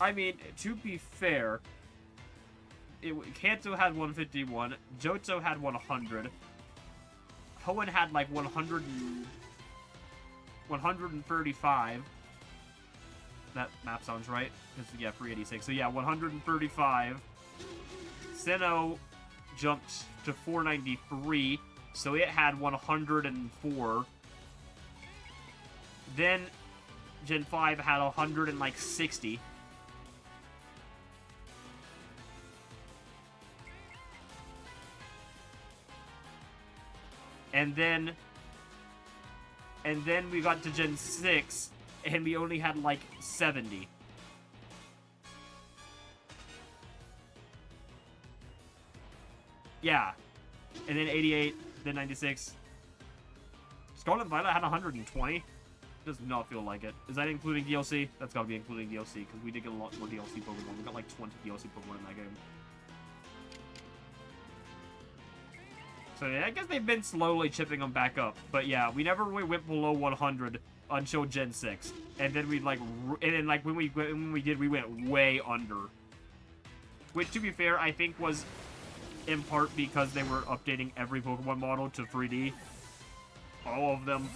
I mean, to be fair, Kanto had 151, Johto had 100, Hoenn had like 135. That map sounds right. Yeah, 386. So yeah, 135. Sinnoh jumped to 493, so it had 104. Then Gen 5 had 160. And then we got to Gen 6, and we only had like 70. Yeah. And then 88, then 96. Scarlet and Violet had 120. Does not feel like it. Is that including DLC? That's gotta be including DLC, because we did get a lot more DLC Pokemon. We got like 20 DLC Pokemon in that game. So yeah, I guess they've been slowly chipping them back up. But yeah, we never really went below 100 until Gen 6. And then we like, when we did, we went way under. Which, to be fair, I think was in part because they were updating every Pokemon model to 3D. all of them.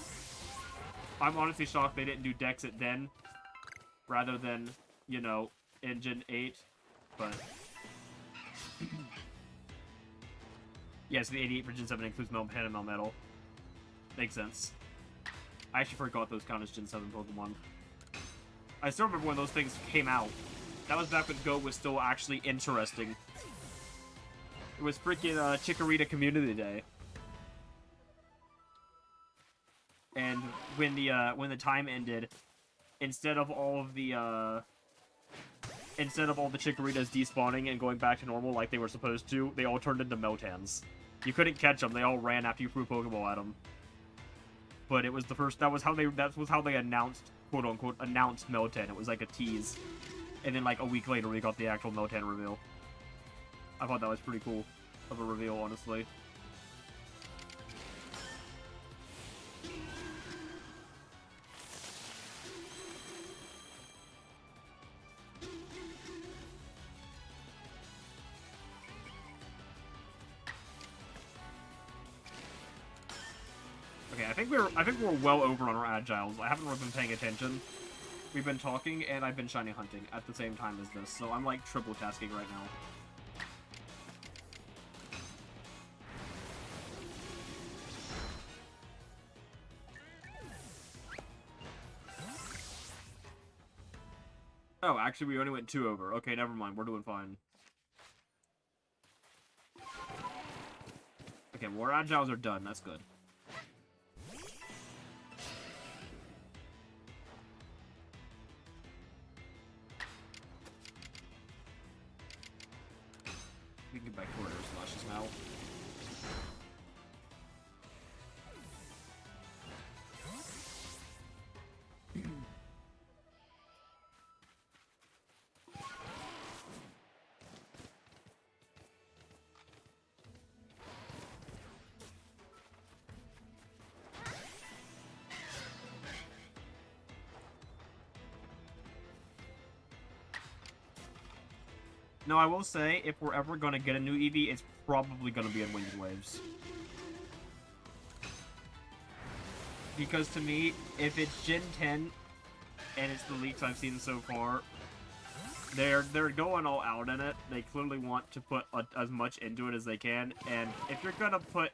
I'm honestly shocked they didn't do Dex it then, rather than, you know, in Gen 8, but... yeah, so the 88 for Gen 7 includes Melmetal and Melmetal. Makes sense. I actually forgot those count as Gen 7 Pokemon. I still remember when those things came out. That was back when Go was still actually interesting. It was freaking Chikorita Community Day. And when the time ended, instead of all the Chikoritas despawning and going back to normal like they were supposed to, they all turned into Meltans. You couldn't catch them; they all ran after you threw Pokeball at them. But it was the first. That was how they announced, quote unquote, announced Meltan. It was like a tease, and then like a week later we got the actual Meltan reveal. I thought that was pretty cool of a reveal, honestly. Okay, I think we're well over on our Agiles. I haven't really been paying attention. We've been talking, and I've been shiny hunting at the same time as this, so I'm like triple tasking right now. Oh, actually, we only went 2 over. Okay, never mind. We're doing fine. Okay, well, our Agiles are done. That's good. We can get back to our slashes now. No, I will say, if we're ever going to get a new Eevee, it's probably going to be in Winged Waves. Because to me, if it's Gen 10, and it's the leaks I've seen so far, they're going all out in it. They clearly want to put as much into it as they can, and if you're going to put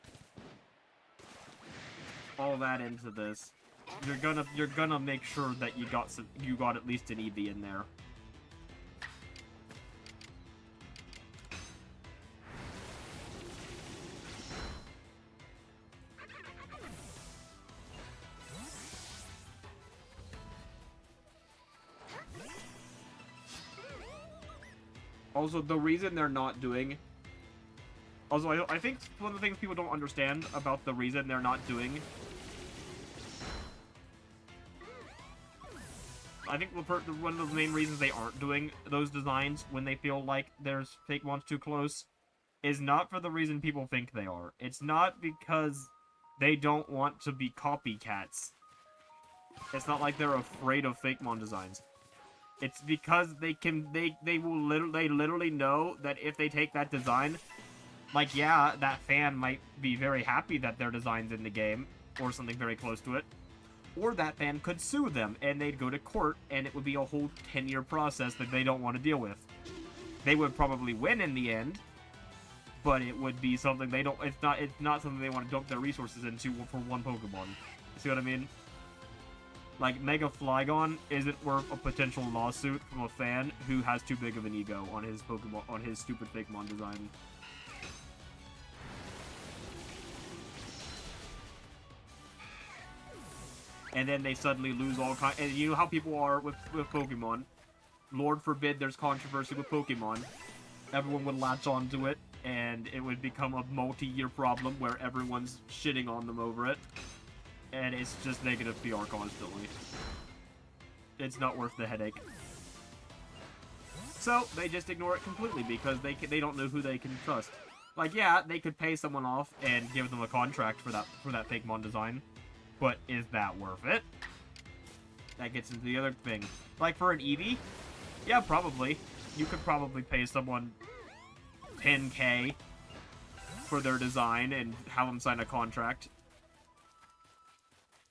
all that into this, you're gonna make sure that you got at least an Eevee in there. Also, the reason they're not doing... Also, I think one of the things people don't understand about the reason they're not doing... I think one of the main reasons they aren't doing those designs when they feel like there's fake ones too close is not for the reason people think they are. It's not because they don't want to be copycats. It's not like they're afraid of Fakemon designs. It's because they literally know that if they take that design, like, yeah, that fan might be very happy that their design's in the game, or something very close to it, or that fan could sue them, and they'd go to court, and it would be a whole 10-year process that they don't want to deal with. They would probably win in the end, but it would be something they don't, it's not something they want to dump their resources into for one Pokemon. You see what I mean? Like, Mega Flygon isn't worth a potential lawsuit from a fan who has too big of an ego on his Pokemon, on his stupid Fakemon design. And then they suddenly lose all kind. And you know how people are with Pokemon. Lord forbid there's controversy with Pokemon. Everyone would latch onto it, and it would become a multi-year problem where everyone's shitting on them over it. And it's just negative PR constantly. It's not worth the headache. So, they just ignore it completely because they don't know who they can trust. Like, yeah, they could pay someone off and give them a contract for that Fakemon design. But is that worth it? That gets into the other thing. Like, for an Eevee? Yeah, probably. You could probably pay someone $10,000 for their design and have them sign a contract.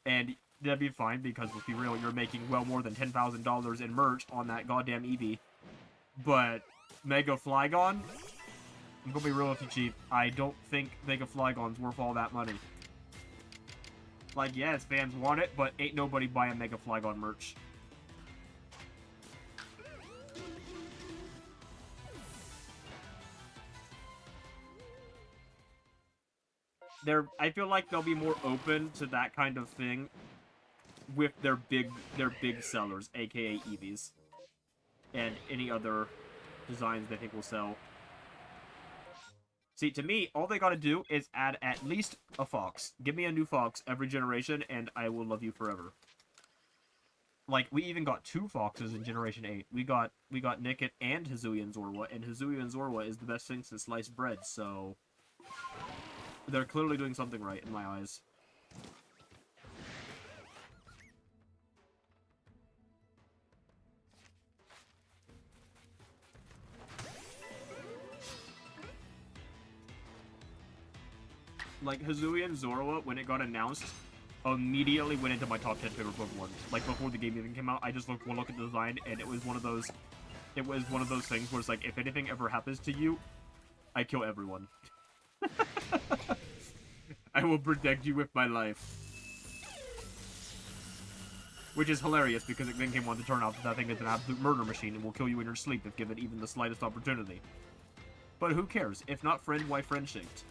And that'd be fine, because let's be real, you're making well more than $10,000 in merch on that goddamn Eevee. But Mega Flygon, I'm gonna be real with you, Chief. I don't think Mega Flygon's worth all that money. Like, yes, fans want it, but ain't nobody buying Mega Flygon merch. I feel like they'll be more open to that kind of thing with their big sellers, aka Eevees, and any other designs they think will sell. See, to me, all they gotta do is add at least a fox. Give me a new fox every generation, and I will love you forever. Like, we even got 2 foxes in Generation 8. We got Nickit and Hisuian Zorua, and Hisuian Zorua is the best thing since sliced bread, so they're clearly doing something right in my eyes. Like, Hisuian Zorua, when it got announced, immediately went into my top 10 favorite Pokemon. Like, before the game even came out, I just looked one look at the design, and it was one of those things where it's like, if anything ever happens to you, I kill everyone. I will protect you with my life. Which is hilarious, because it then came on to turn out that thing is an absolute murder machine and will kill you in your sleep if given even the slightest opportunity. But who cares? If not friend, why friend-shaped?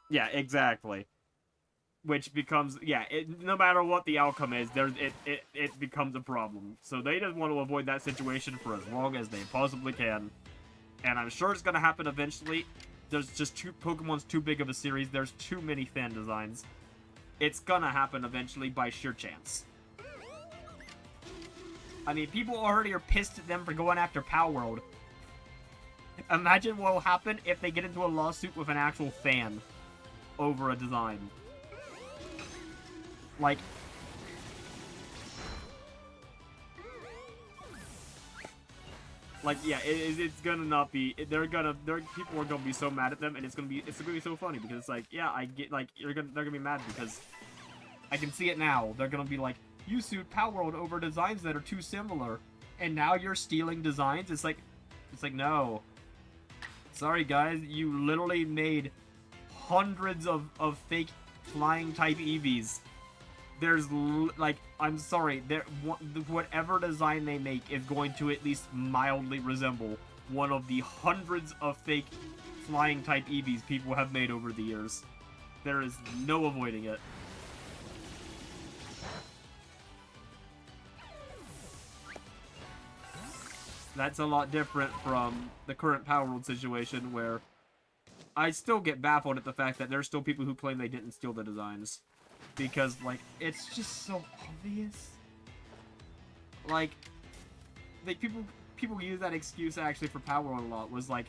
Yeah, exactly. Which becomes, yeah, no matter what the outcome is, it becomes a problem. So they just want to avoid that situation for as long as they possibly can. And I'm sure it's going to happen eventually. There's just Pokemon's too big of a series. There's too many fan designs. It's going to happen eventually by sheer chance. I mean, people already are pissed at them for going after Palworld. Imagine what will happen if they get into a lawsuit with an actual fan over a design. Like, yeah, it's gonna not be. People are gonna be so mad at them, and it's gonna be so funny, because it's like, yeah, I get, like, they're gonna be mad because I can see it now. They're gonna be like, you sued Palworld over designs that are too similar, and now you're stealing designs. It's like no, sorry guys, you literally made hundreds of fake flying type Eevees. There's, like, I'm sorry, whatever design they make is going to at least mildly resemble one of the hundreds of fake flying type Eevees people have made over the years. There is no avoiding it. That's a lot different from the current Palworld situation, where I still get baffled at the fact that there's still people who claim they didn't steal the designs. Because, like, it's just so obvious. Like, people use that excuse actually for Palworld a lot, was like,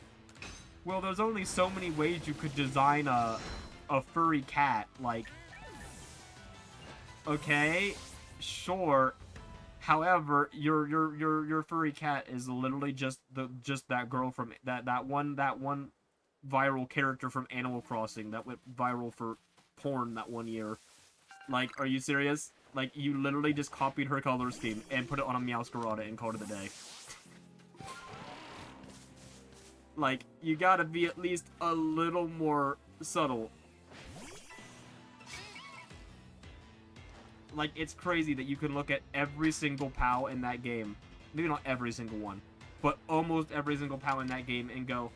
well, there's only so many ways you could design a furry cat. Like, okay, sure. However, your furry cat is literally just that girl from that one viral character from Animal Crossing that went viral for porn that one year. Like, are you serious? Like, you literally just copied her color scheme and put it on a Meowscarada and called it a day. Like, you gotta be at least a little more subtle. Like, it's crazy that you can look at every single POW in that game. Maybe not every single one, but almost every single POW in that game and go,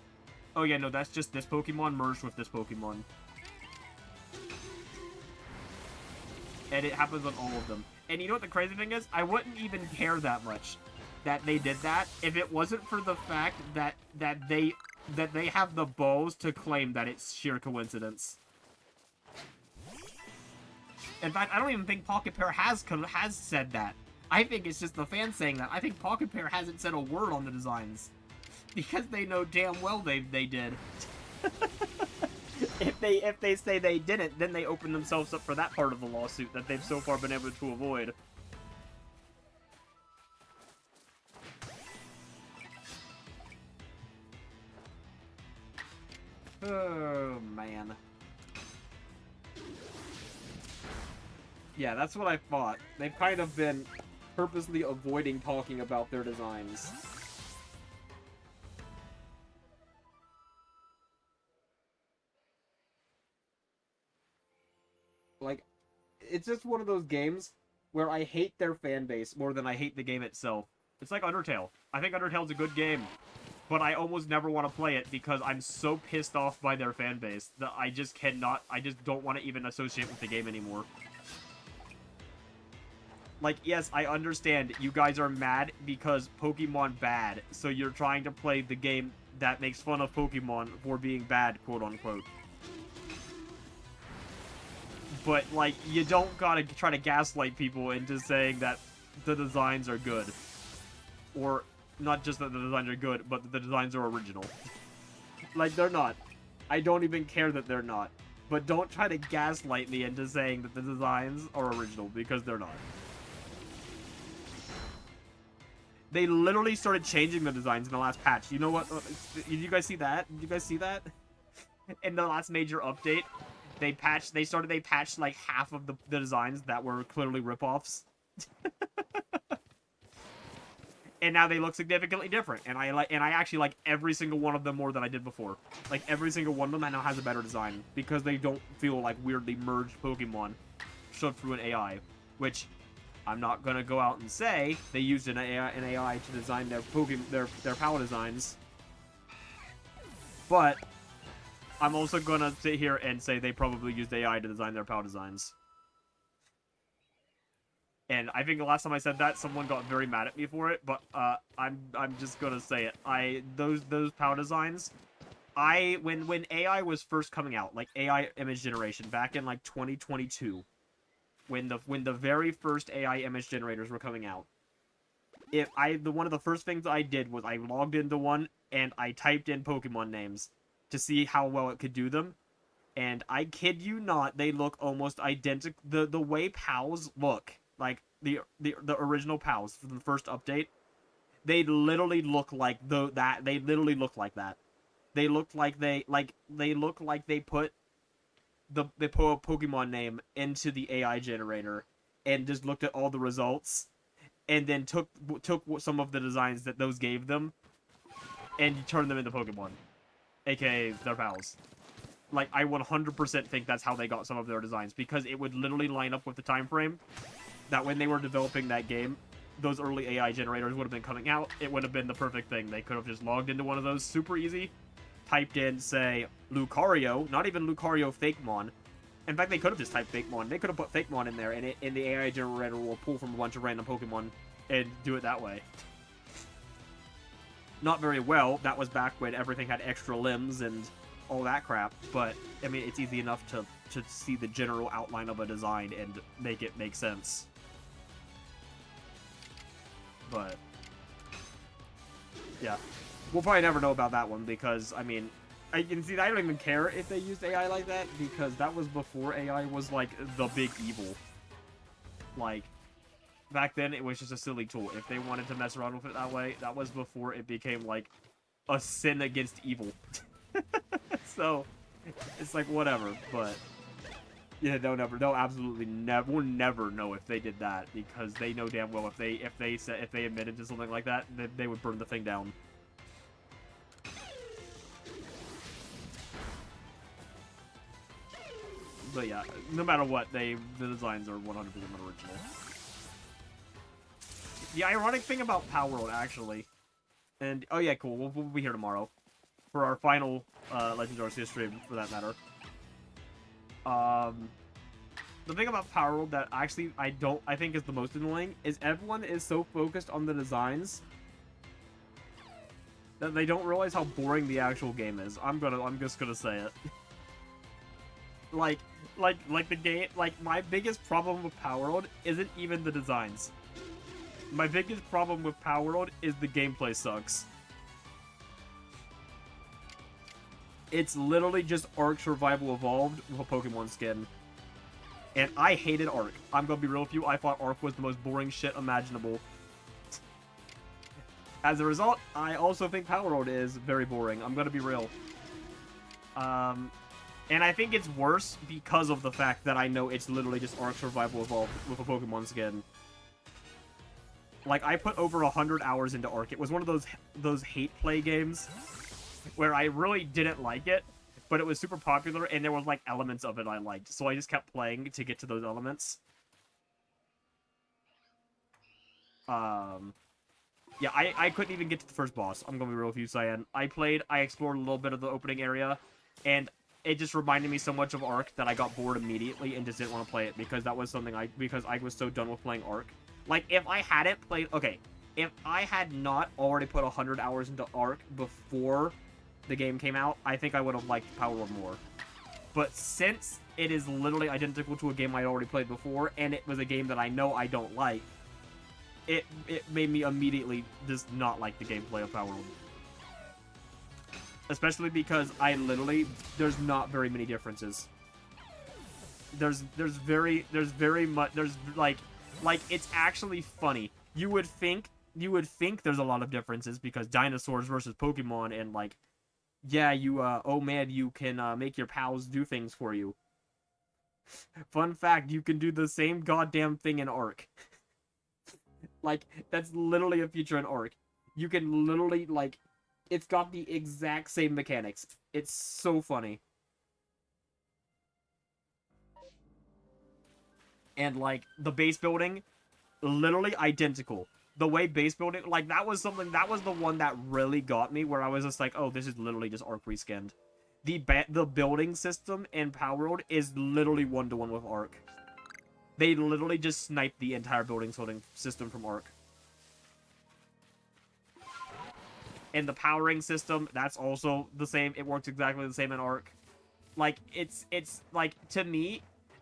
oh yeah, no, that's just this Pokemon merged with this Pokemon. And it happens on all of them. And you know what the crazy thing is? I wouldn't even care that much that they did that if it wasn't for the fact that they have the balls to claim that it's sheer coincidence. In fact, I don't even think Pocket Pair has said that. I think it's just the fans saying that. I think Pocket Pair hasn't said a word on the designs, because they know damn well they did. If they say they didn't, then they open themselves up for that part of the lawsuit that they've so far been able to avoid. Oh, man. Yeah, that's what I thought. They've kind of been purposely avoiding talking about their designs. Like, it's just one of those games where I hate their fan base more than I hate the game itself. It's like Undertale. I think Undertale's a good game, but I almost never want to play it because I'm so pissed off by their fan base that I just don't want to even associate with the game anymore. Like, yes, I understand you guys are mad because Pokemon bad, so you're trying to play the game that makes fun of Pokemon for being bad, quote-unquote. But, like, you don't gotta try to gaslight people into saying that the designs are good. Or, not just that the designs are good, but that the designs are original. Like, they're not. I don't even care that they're not. But don't try to gaslight me into saying that the designs are original, because they're not. They literally started changing the designs in the last patch. You know what? Did you guys see that? Did you guys see that? In the last major update, they patched like half of the designs that were clearly ripoffs. And now they look significantly different. And I actually like every single one of them more than I did before. Like every single one of them now has a better design because they don't feel like weirdly merged Pokemon shoved through an AI, which I'm not gonna go out and say they used an AI to design their their power designs, but I'm also gonna sit here and say they probably used AI to design their power designs. And I think the last time I said that, someone got very mad at me for it, but I'm just gonna say it. Those power designs, when AI was first coming out, like AI image generation back in like 2022. When the very first AI image generators were coming out, one of the first things I did was I logged into one and I typed in Pokemon names to see how well it could do them, and I kid you not, they look almost identical. The way POWs look, like the original POWs from the first update, they literally look like they literally look like that. They look like they put the Pokemon name into the AI generator and just looked at all the results and then took some of the designs that those gave them and turned them into Pokemon, aka their pals. Like, I 100% think that's how they got some of their designs, because it would literally line up with the time frame that when they were developing that game, those early AI generators would have been coming out. It would have been the perfect thing. They could have just logged into one of those super easy, typed in, say, Lucario, not even Lucario Fakemon. In fact, they could have just typed Fakemon. They could have put Fakemon in there, and the AI generator will pull from a bunch of random Pokemon and do it that way. Not very well. That was back when everything had extra limbs and all that crap, but, I mean, it's easy enough to see the general outline of a design and make it make sense. But, yeah. We'll probably never know about that one because, I mean, I don't even care if they used AI like that because that was before AI was, like, the big evil. Like, back then it was just a silly tool. If they wanted to mess around with it that way, that was before it became, like, a sin against evil. So, it's like, whatever, but, yeah, they'll absolutely never, we'll never know if they did that because they know damn well if they admitted to something like that, they would burn the thing down. But yeah, no matter what, the designs are 100% original. The ironic thing about Power World, actually, and oh yeah, cool, we'll be here tomorrow for our final Legends Arceus stream, for that matter. The thing about Power World that actually I think is the most annoying is everyone is so focused on the designs that they don't realize how boring the actual game is. I'm just gonna say it. like the game, like, my biggest problem with Power World isn't even the designs. My biggest problem with Power World is the gameplay sucks. It's literally just Arc Survival Evolved with a Pokemon skin. And I hated Arc. I'm gonna be real with you, I thought Arc was the most boring shit imaginable. As a result, I also think Power World is very boring. I'm gonna be real. And I think it's worse because of the fact that I know it's literally just Arc Survival Evolved with a Pokemon skin. Like, I put over 100 hours into Arc. It was one of those hate play games where I really didn't like it, but it was super popular, and there was, like, elements of it I liked. So I just kept playing to get to those elements. Yeah, I couldn't even get to the first boss. I'm gonna be real with you, Cyan. I explored a little bit of the opening area, and it just reminded me so much of Arc that I got bored immediately and just didn't want to play it because that was something because I was so done with playing Arc. Like, if I hadn't played... Okay, if I had not already put 100 hours into Arc before the game came out, I think I would have liked Power World more. But since it is literally identical to a game I'd already played before, and it was a game that I know I don't like, it made me immediately just not like the gameplay of Power World. Especially because there's not very many differences. There's it's actually funny. You would think there's a lot of differences because dinosaurs versus Pokemon, and like, yeah, oh man, you can make your pals do things for you. Fun fact, you can do the same goddamn thing in Arc. Like, that's literally a feature in Arc. You can literally, like, it's got the exact same mechanics. It's so funny. And, like, the base building, literally identical. The way base building, like, that was the one that really got me, where I was just like, oh, this is literally just Arc reskinned. The building system in Power World is literally one-to-one with Arc. They literally just sniped the entire building system from Arc. And the powering system, that's also the same. It works exactly the same in Arc. Like, it's like, to me,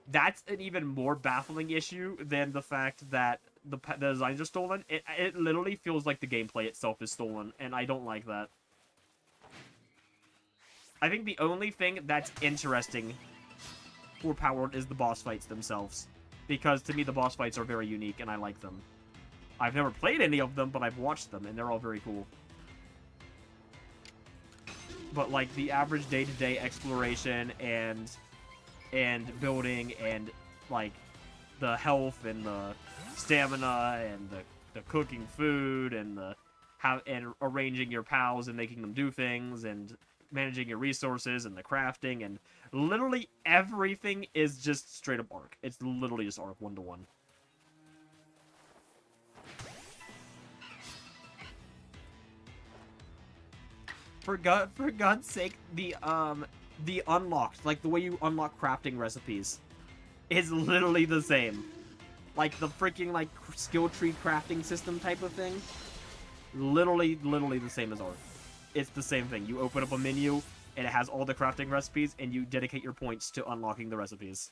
that's an even more baffling issue than the fact that the designs are stolen. It literally feels like the gameplay itself is stolen, and I don't like that. I think the only thing that's interesting for Power World is the boss fights themselves. Because to me, the boss fights are very unique, and I like them. I've never played any of them, but I've watched them, and they're all very cool. But, like, the average day-to-day exploration and building and, like, the health and the stamina and the cooking food and and arranging your pals and making them do things and managing your resources and the crafting and literally everything is just straight up Arc. It's literally just Arc one-to-one. For God's sake, the unlocked, like the way you unlock crafting recipes, is literally the same. Like the freaking like skill tree crafting system type of thing, literally the same as Arc. It's the same thing. You open up a menu and it has all the crafting recipes, and you dedicate your points to unlocking the recipes.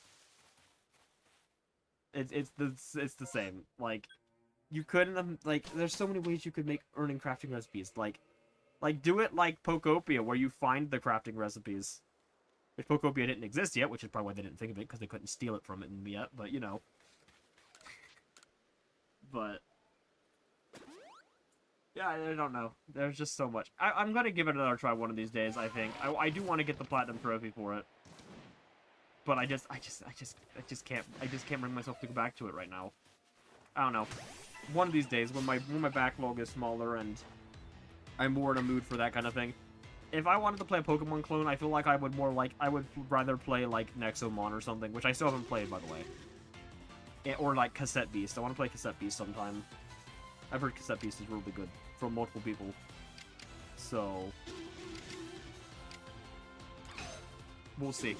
It's the same. Like, you couldn't like. There's so many ways you could make earning crafting recipes. Like do it like Pokopia, where you find the crafting recipes. If Pokopia didn't exist yet, which is probably why they didn't think of it, because they couldn't steal it from it yet. But you know. But yeah, I don't know. There's just so much. I'm gonna give it another try one of these days. I think I do want to get the platinum trophy for it, but I just can't bring myself to go back to it right now. I don't know. One of these days, when my backlog is smaller and I'm more in a mood for that kind of thing. If I wanted to play a Pokemon clone, I feel like I would rather play like Nexomon or something, which I still haven't played, by the way. Or like Cassette Beast. I want to play Cassette Beast sometime. I've heard Cassette Beast is really good from multiple people. So we'll see.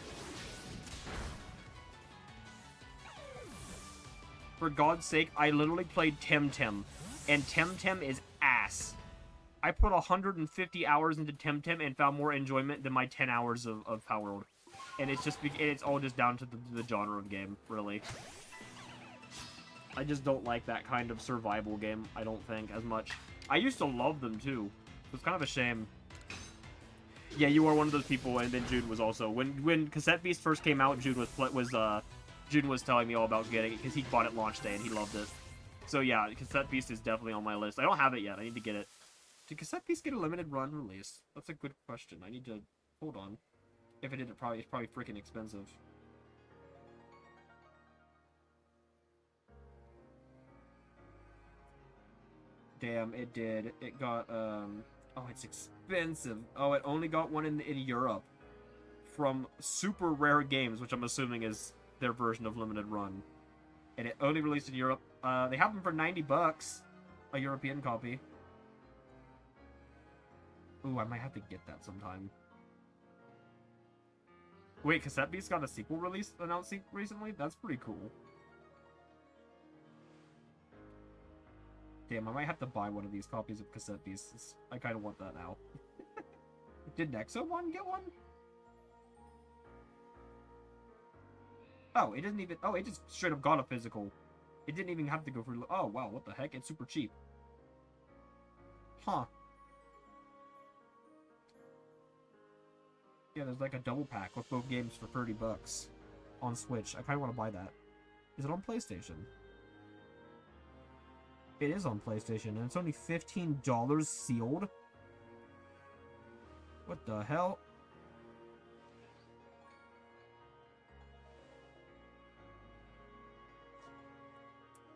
For God's sake, I literally played Temtem, and Temtem is ass. I put 150 hours into Temtem and found more enjoyment than my 10 hours of Power World. And it's all just down to the genre of game, really. I just don't like that kind of survival game, I don't think, as much. I used to love them, too. It's kind of a shame. Yeah, you are one of those people, and then Jude was also. When Cassette Beast first came out, Jude was telling me all about getting it, because he bought it launch day, and he loved it. So yeah, Cassette Beast is definitely on my list. I don't have it yet, I need to get it. Did Cassette Beast get a limited run release? That's a good question. I need to... Hold on. If it did, it's probably freaking expensive. Damn, it did. It got, oh, it's expensive. Oh, it only got one in Europe. From Super Rare Games, which I'm assuming is their version of Limited Run. And it only released in Europe. They have them for $90, a European copy. Ooh, I might have to get that sometime. Wait, Cassette Beast got a sequel release announced recently? That's pretty cool. Damn, I might have to buy one of these copies of Cassette Beasts. I kind of want that now. Did Nexo one get one? Oh, it doesn't even... Oh, it just straight up got a physical. It didn't even have to go for... Oh, wow, what the heck? It's super cheap. Huh. Yeah, there's like a double pack with both games for $30 on Switch. I kind of want to buy that. Is it on PlayStation? It is on PlayStation, and it's only $15 sealed? What the hell?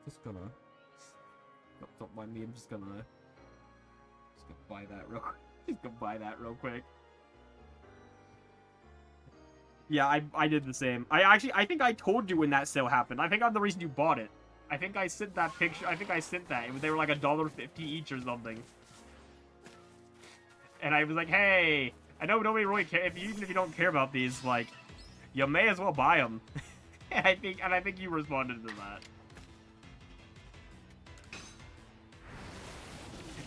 Just gonna... Don't mind me, I'm just gonna buy that real quick. Just gonna buy that real quick. Yeah, I did the same. I think I told you when that sale happened. I think I'm the reason you bought it. I think I sent that picture. I think I sent that. They were like $1.50 each or something. And I was like, hey, I know nobody really cares. Even if you don't care about these, like, you may as well buy them. and I think you responded to that.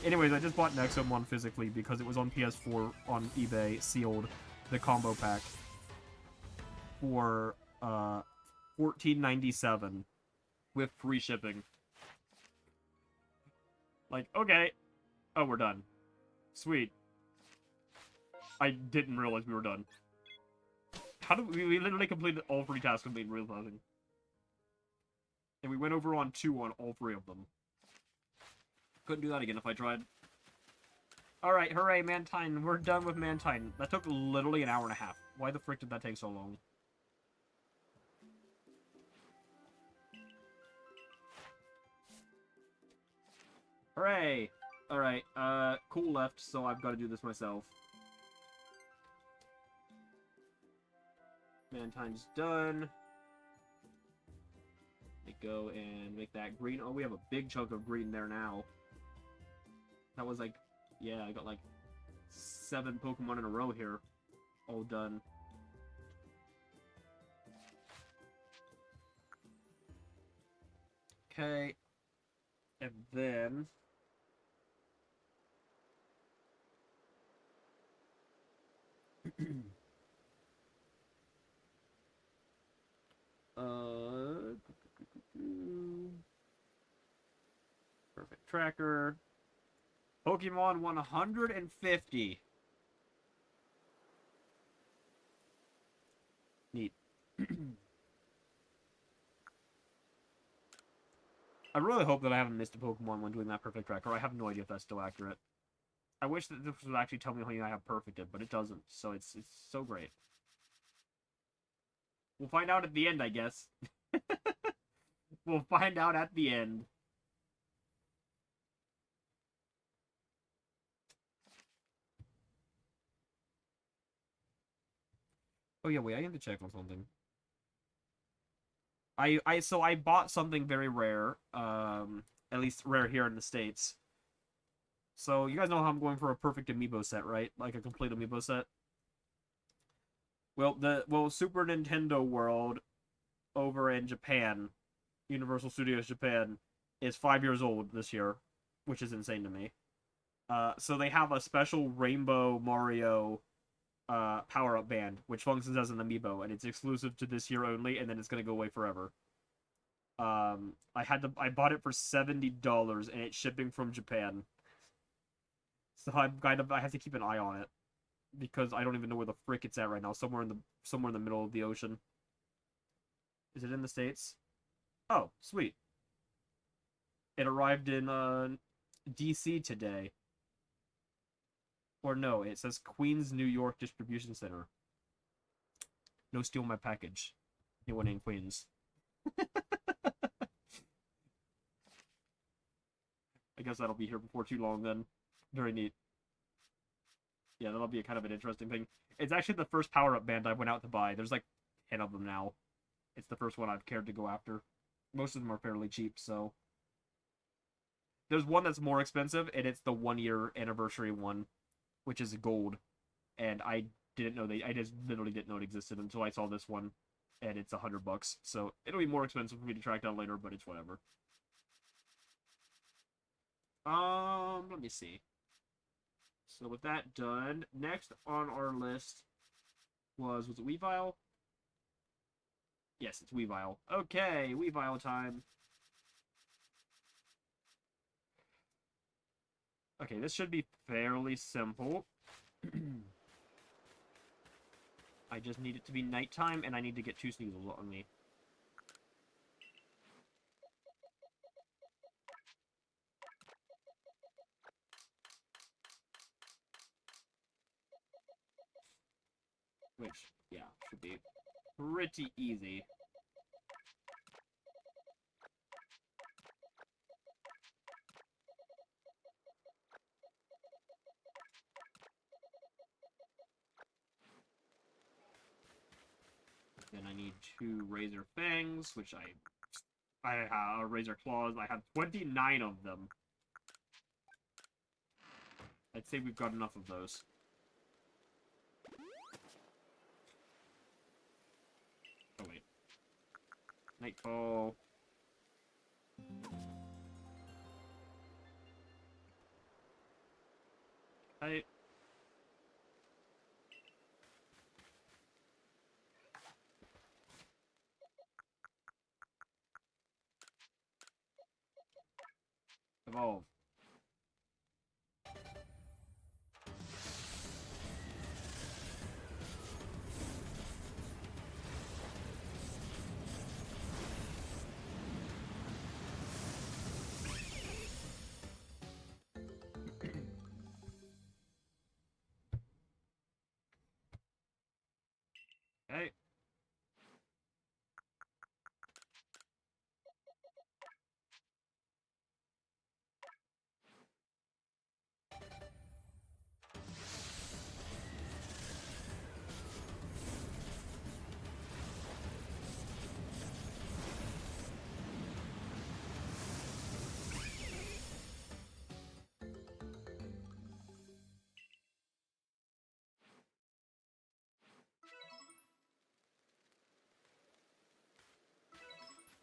Anyways, I just bought Nexo 1 physically because it was on PS4 on eBay, sealed, the combo pack, for $14.97 with free shipping. Like, okay. Oh, we're done. Sweet. I didn't realize we were done. How did we literally completed all 3 tasks without realizing. And we went over on 2 on all 3 of them. Couldn't do that again if I tried. Alright, hooray, Mantine. We're done with Mantine. That took literally an hour and a half. Why the frick did that take so long? Hooray! Alright, Cool left, so I've got to do this myself. Mantine's done. Let me go and make that green. Oh, we have a big chunk of green there now. That was like... Yeah, I got like 7 Pokemon in a row here. All done. Okay. And then... Perfect tracker. Pokemon 150. Neat. I really hope that I haven't missed a Pokemon when doing that perfect tracker. I have no idea if that's still accurate. I wish that this would actually tell me how many I have perfected, but it doesn't, so it's so great. We'll find out at the end, I guess. We'll find out at the end. Oh yeah, wait, I need to check on something. So I bought something very rare, at least rare here in the States. So you guys know how I'm going for a perfect amiibo set, right? Like a complete amiibo set. Well, Super Nintendo World over in Japan, Universal Studios Japan, is 5 years old this year, which is insane to me. So they have a special Rainbow Mario power-up band, which functions as an amiibo, and it's exclusive to this year only, and then it's gonna go away forever. I bought it for $70, and it's shipping from Japan. So I have to keep an eye on it because I don't even know where the frick it's at right now. Somewhere in the middle of the ocean. Is it in the States? Oh, sweet. It arrived in DC today. Or no, it says Queens, New York Distribution Center. No steal my package. Anyone in Queens. I guess that'll be here before too long then. Very neat. Yeah, that'll be a kind of an interesting thing. It's actually the first power-up band I went out to buy. There's like 10 of them now. It's the first one I've cared to go after. Most of them are fairly cheap, so... There's one that's more expensive, and it's the 1-year anniversary one, which is gold. And I didn't know I just literally didn't know it existed until I saw this one, and it's $100. So it'll be more expensive for me to track down later, but it's whatever. Let me see. So with that done, next on our list was it Weavile? Yes, it's Weavile. Okay, Weavile time. Okay, this should be fairly simple. I just need it to be nighttime, and I need to get 2 Sneasels on me. Which, yeah, should be pretty easy. Then I need 2 Razor Fangs, which I have Razor Claws. I have 29 of them. I'd say we've got enough of those. Oh, wait. Nightfall. I... Evolve. Okay.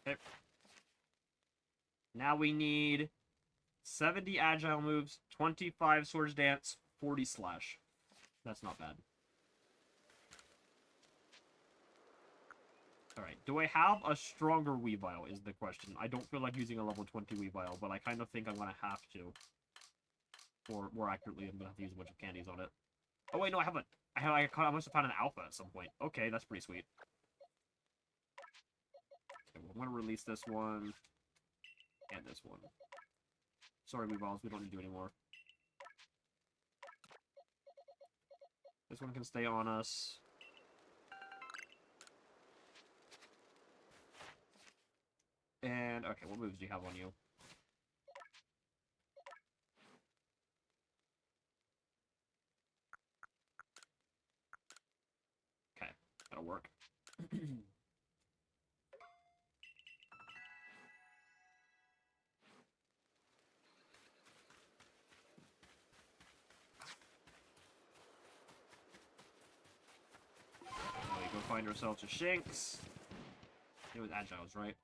Okay. Now we need 70 agile moves, 25 swords dance, 40 slash. That's not bad. Alright, do I have a stronger Weavile is the question. I don't feel like using a level 20 Weavile, but I kind of think I'm going to have to. Or, more accurately, I'm going to have to use a bunch of candies on it. Oh wait, no, I haven't. I must have found an alpha at some point. Okay, that's pretty sweet. Okay, well, I'm going to release this one. And this one. Sorry, Weaviles, we don't need to do anymore. This one can stay on us. And, okay, what moves do you have on you? Okay, that'll work. Go find ourselves a Shinx. It was Agiles, right?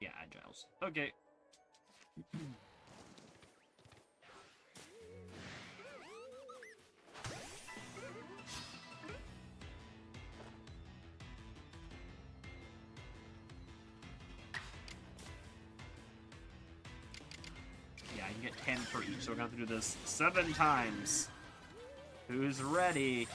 Yeah, Agiles. Okay. Yeah, I can get 10 per each, so we're going to have to do this 7 times. Who's ready?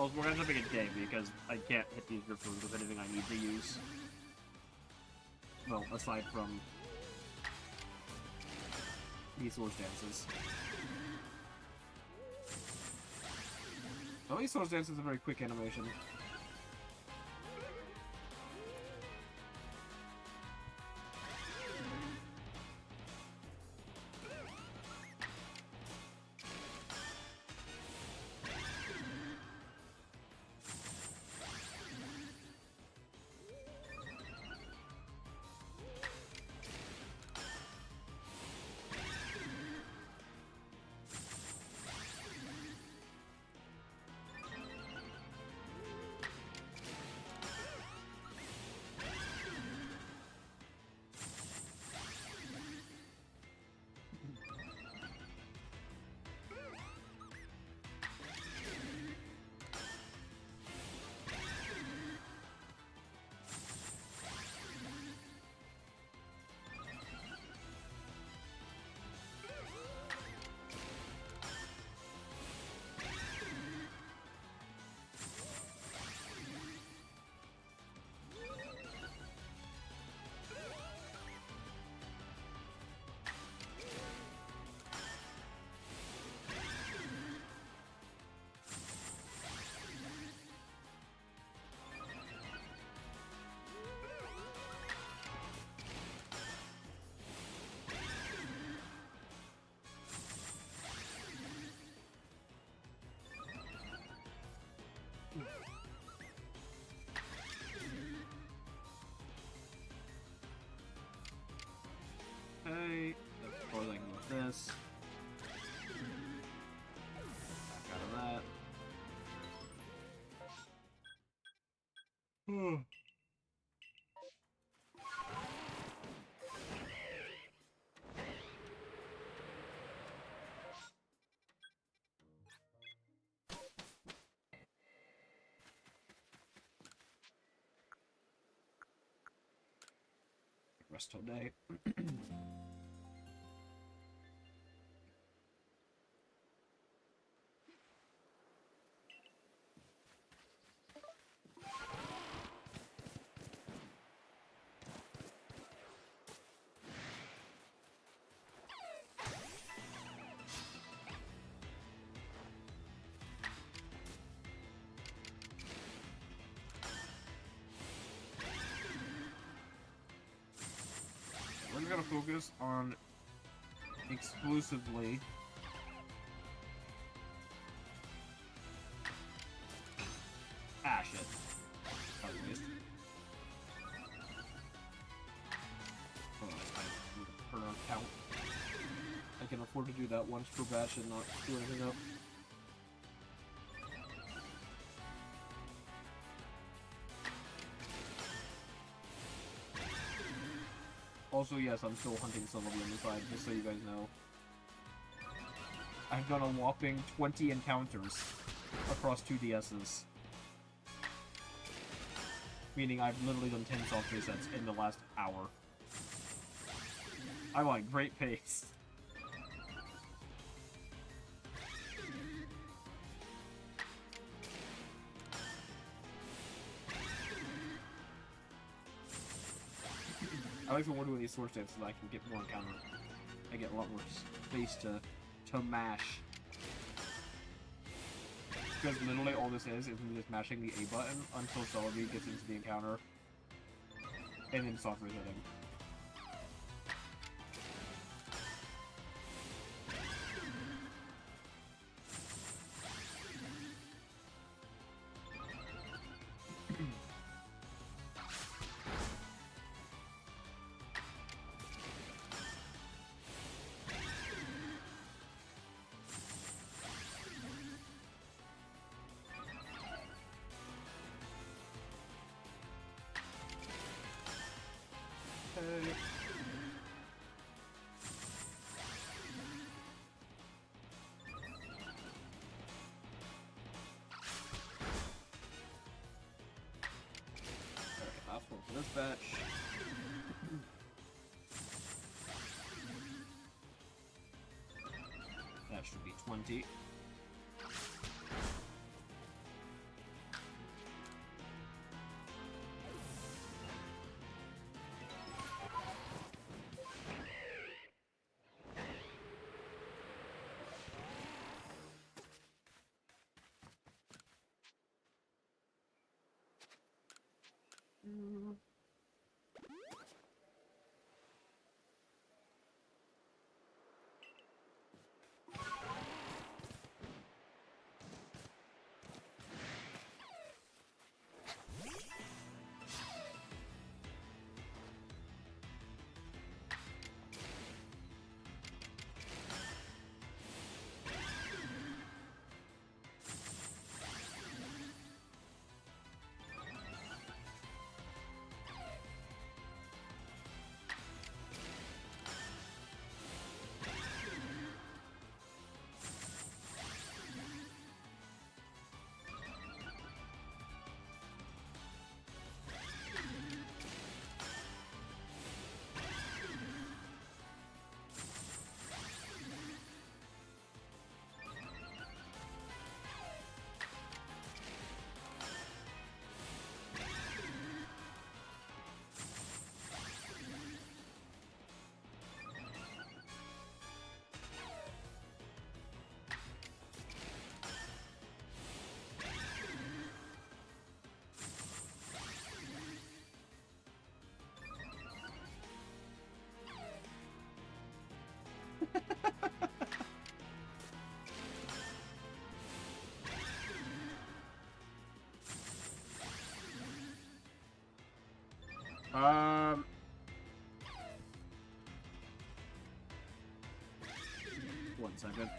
Oh, we're gonna have to make a day because I can't hit these Rippers with anything I need to use. Well, aside from these Source Dances. At least Source Dance is a very quick animation. Okay, as far as I can go with this. Back out of that. Rest all day. We're gonna focus on exclusively shit. That was a waste. Oh, I per count. I can afford to do that once per batch and not do anything up. Also, yes, I'm still hunting some of the other side, just so you guys know. I've done a whopping 20 encounters across 2 DSs. Meaning I've literally done 10 soft resets in the last hour. I'm on great pace. I like when we're doing these source dances, I can get more encounter. I get a lot more space to mash. Because literally all this is me just mashing the A button until Celebi gets into the encounter. And then soft resetting. Last one for this batch. That should be 20. Um. One second.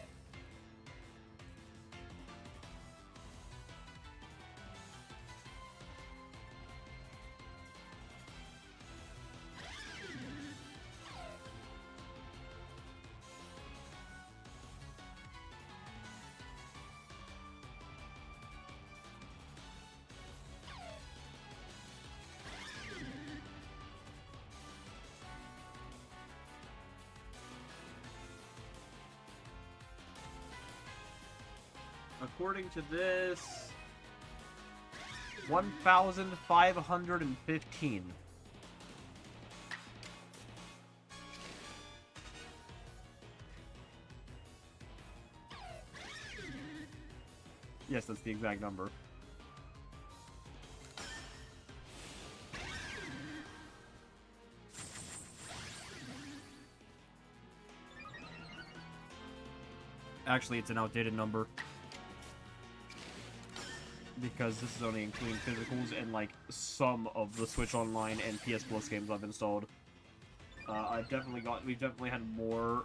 According to this, 1,515. Yes, that's the exact number. Actually, it's an outdated number. Because this is only including physicals and, like, some of the Switch Online and PS Plus games I've installed. We've definitely had more,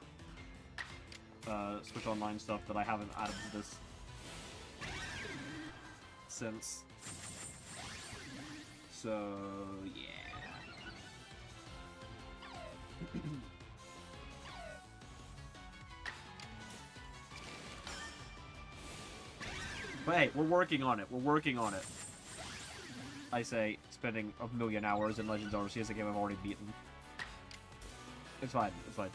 Switch Online stuff that I haven't added to this since. So, yeah. But hey, we're working on it. We're working on it. I say, spending a million hours in Legends Arceus, a game I've already beaten. It's fine. It's fine.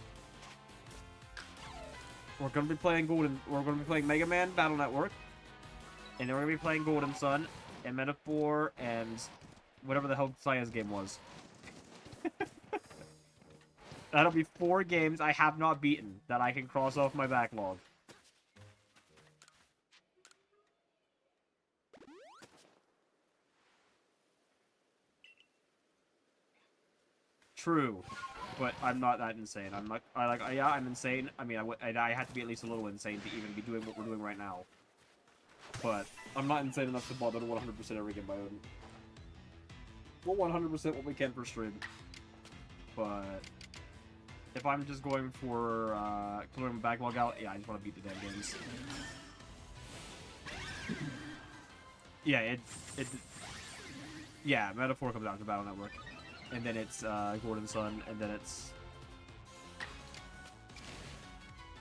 We're gonna be playing We're gonna be playing Mega Man Battle Network, and then we're gonna be playing Golden Sun and Metaphor and whatever the hell Saya's game was. That'll be 4 games I have not beaten that I can cross off my backlog. True, but I'm not that insane. Yeah, I'm insane. I mean, I have to be at least a little insane to even be doing what we're doing right now. But I'm not insane enough to bother to 100% every game I own. We'll 100% what we can for stream. But if I'm just going for clearing my backlog out, yeah, I just want to beat the damn games. Yeah, yeah, Metaphor comes out to Battle Network. And then it's Gordon Sun, and then it's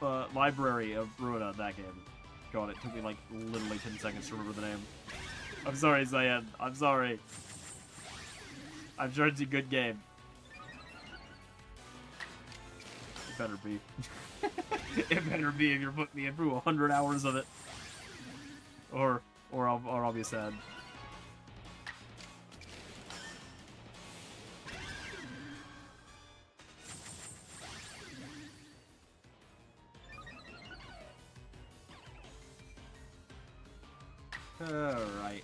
Library of Ruina, that game. God, it took me like literally 10 seconds to remember the name. I'm sorry, Zayan. I'm sorry. I'm sure it's a good game. It better be. It better be if you're putting me in through 100 hours of it. Or I'll be sad. Alright.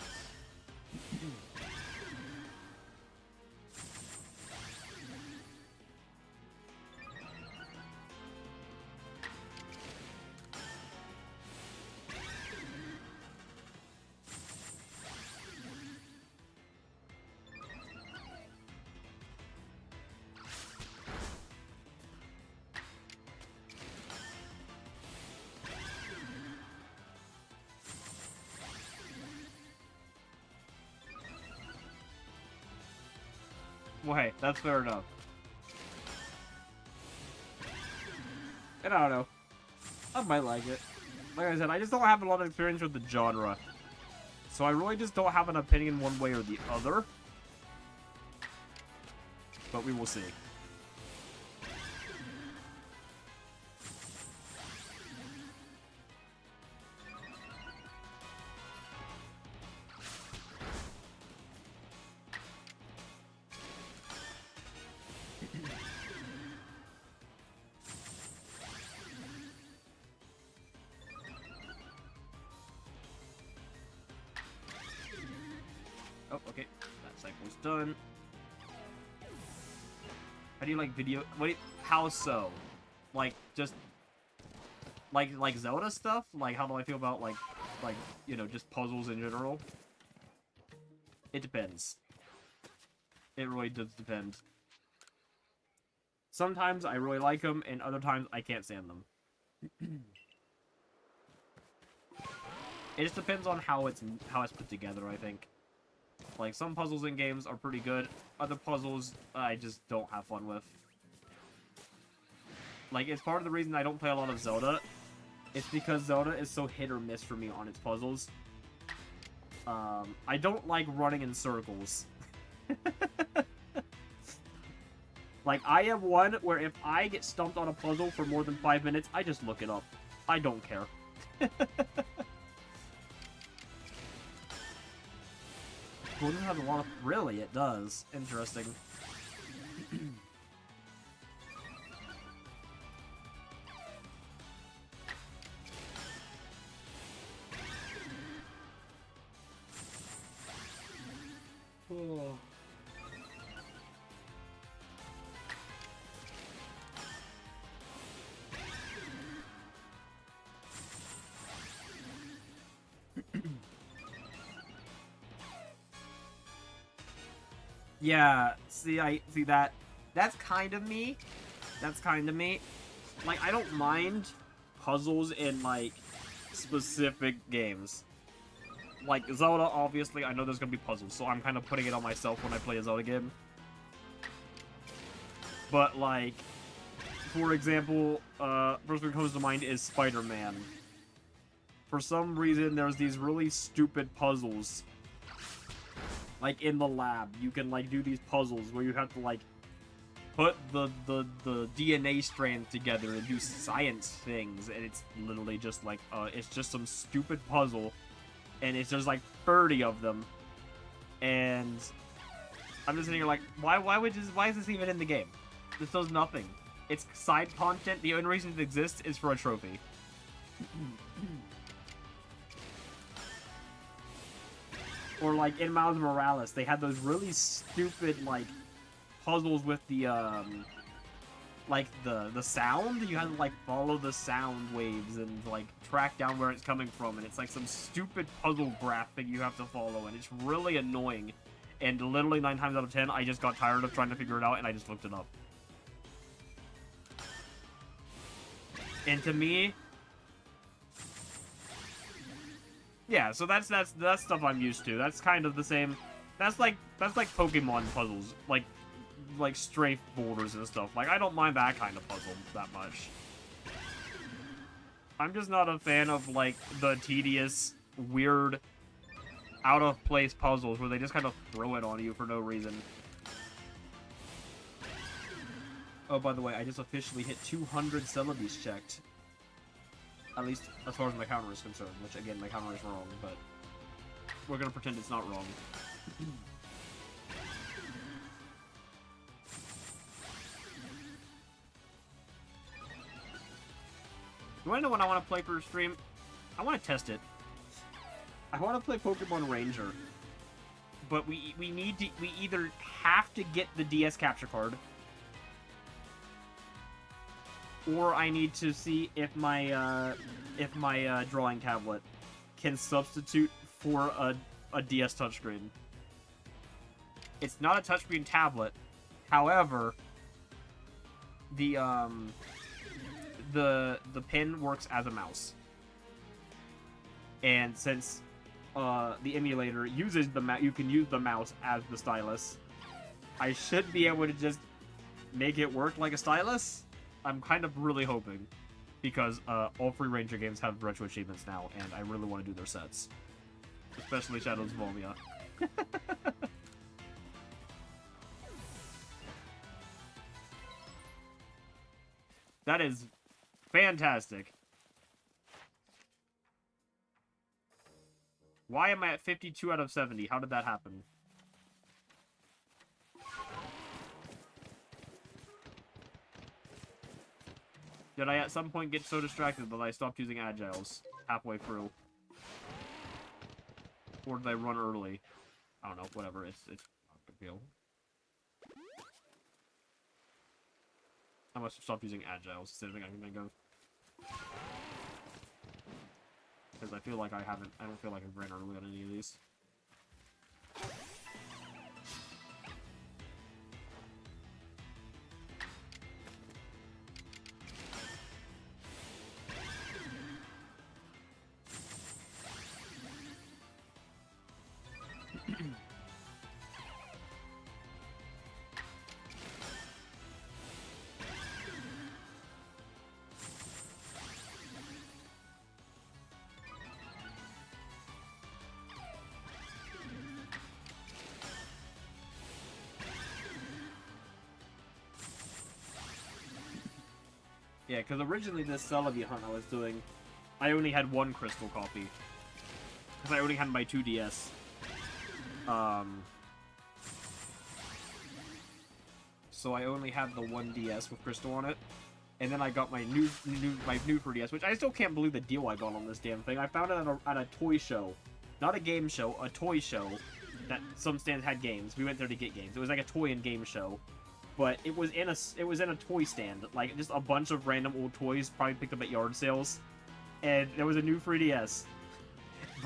Well, hey, that's fair enough. And I don't know. I might like it. Like I said, I just don't have a lot of experience with the genre. So I really just don't have an opinion one way or the other. But we will see. Oh, okay. That cycle's done. How do you like video? Wait, how so? Like, just... Like Zelda stuff? Like, how do I feel about, like, you know, just puzzles in general? It depends. It really does depend. Sometimes I really like them, and other times I can't stand them. It just depends on how it's put together, I think. Like, some puzzles in games are pretty good. Other puzzles, I just don't have fun with. Like, it's part of the reason I don't play a lot of Zelda. It's because Zelda is so hit or miss for me on its puzzles. I don't like running in circles. Like, I am one where if I get stumped on a puzzle for more than 5 minutes, I just look it up. I don't care. Well, it has a lot of... Really, it does. Interesting. Oh. Yeah, see that. That's kind of me. That's kind of me. Like, I don't mind puzzles in, like, specific games. Like, Zelda, obviously, I know there's gonna be puzzles, so I'm kind of putting it on myself when I play a Zelda game. But, like, for example, first one that comes to mind is Spider-Man. For some reason, there's these really stupid puzzles. Like, in the lab, you can, like, do these puzzles where you have to, like, put the DNA strand together and do science things, and it's literally just, like, it's just some stupid puzzle, and it's just, like, 30 of them, and I'm just sitting here like, why is this even in the game? This does nothing. It's side content. The only reason it exists is for a trophy. Or, like, in Miles Morales, they had those really stupid, like, puzzles with the, like, the sound. You had to, like, follow the sound waves and, like, track down where it's coming from. And it's, like, some stupid puzzle graphic you have to follow. And it's really annoying. And literally 9 times out of 10, I just got tired of trying to figure it out, and I just looked it up. And to me... Yeah, so that's stuff I'm used to. That's kind of the same. That's like Pokemon puzzles, like strafe borders and stuff. Like, I don't mind that kind of puzzle that much. I'm just not a fan of, like, the tedious, weird, out of place puzzles where they just kind of throw it on you for no reason. Oh, by the way, I just officially hit 200 celebies checked. At least as far as my counter is concerned, which, again, my counter is wrong, but we're gonna pretend it's not wrong. You wanna know what I want to play for a stream? I want to test it. I want to play Pokemon Ranger. But we either have to get the DS capture card, or I need to see if my drawing tablet can substitute for a DS touchscreen. It's not a touchscreen tablet. However, the pen works as a mouse. And since the emulator uses the mouse, you can use the mouse as the stylus. I should be able to just make it work like a stylus. I'm kind of really hoping. Because all Free Ranger games have retro achievements now, and I really want to do their sets. Especially Shadows of Volmia. That is fantastic. Why am I at 52 out of 70? How did that happen? Did I at some point get so distracted that I stopped using agiles halfway through? Or did I run early? I don't know, whatever, it's not a big deal. I must have stopped using agiles, is the thing I can think of. Because I feel like I don't feel like I've ran early on any of these. Yeah, because originally this Celebi hunt I was doing, I only had one crystal copy. Because I only had my 2DS. So I only had the 1DS with crystal on it. And then I got my new 3DS, which I still can't believe the deal I got on this damn thing. I found it at a toy show. Not a game show, a toy show. That some stands had games. We went there to get games. It was like a toy and game show. But it was in a toy stand, like just a bunch of random old toys, probably picked up at yard sales, and there was a new 3DS,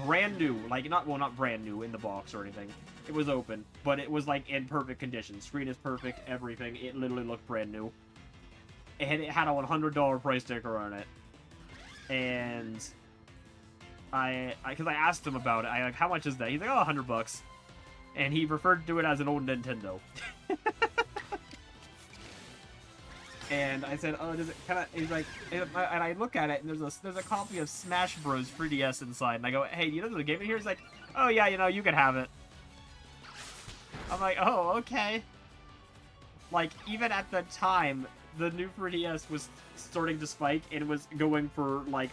brand new, like not brand new in the box or anything. It was open, but it was like in perfect condition. Screen is perfect, everything. It literally looked brand new, and it had a $100 price sticker on it. And because I asked him about it, I like, how much is that? He's like, oh, $100, and he referred to it as an old Nintendo. And I said, oh, does it kind of, he's like, and I look at it, and there's a copy of Smash Bros. 3DS inside, and I go, hey, you know there's a game in here? He's like, oh yeah, you know, you can have it. I'm like, oh, okay. Like, even at the time, the new 3DS was starting to spike, and it was going for, like,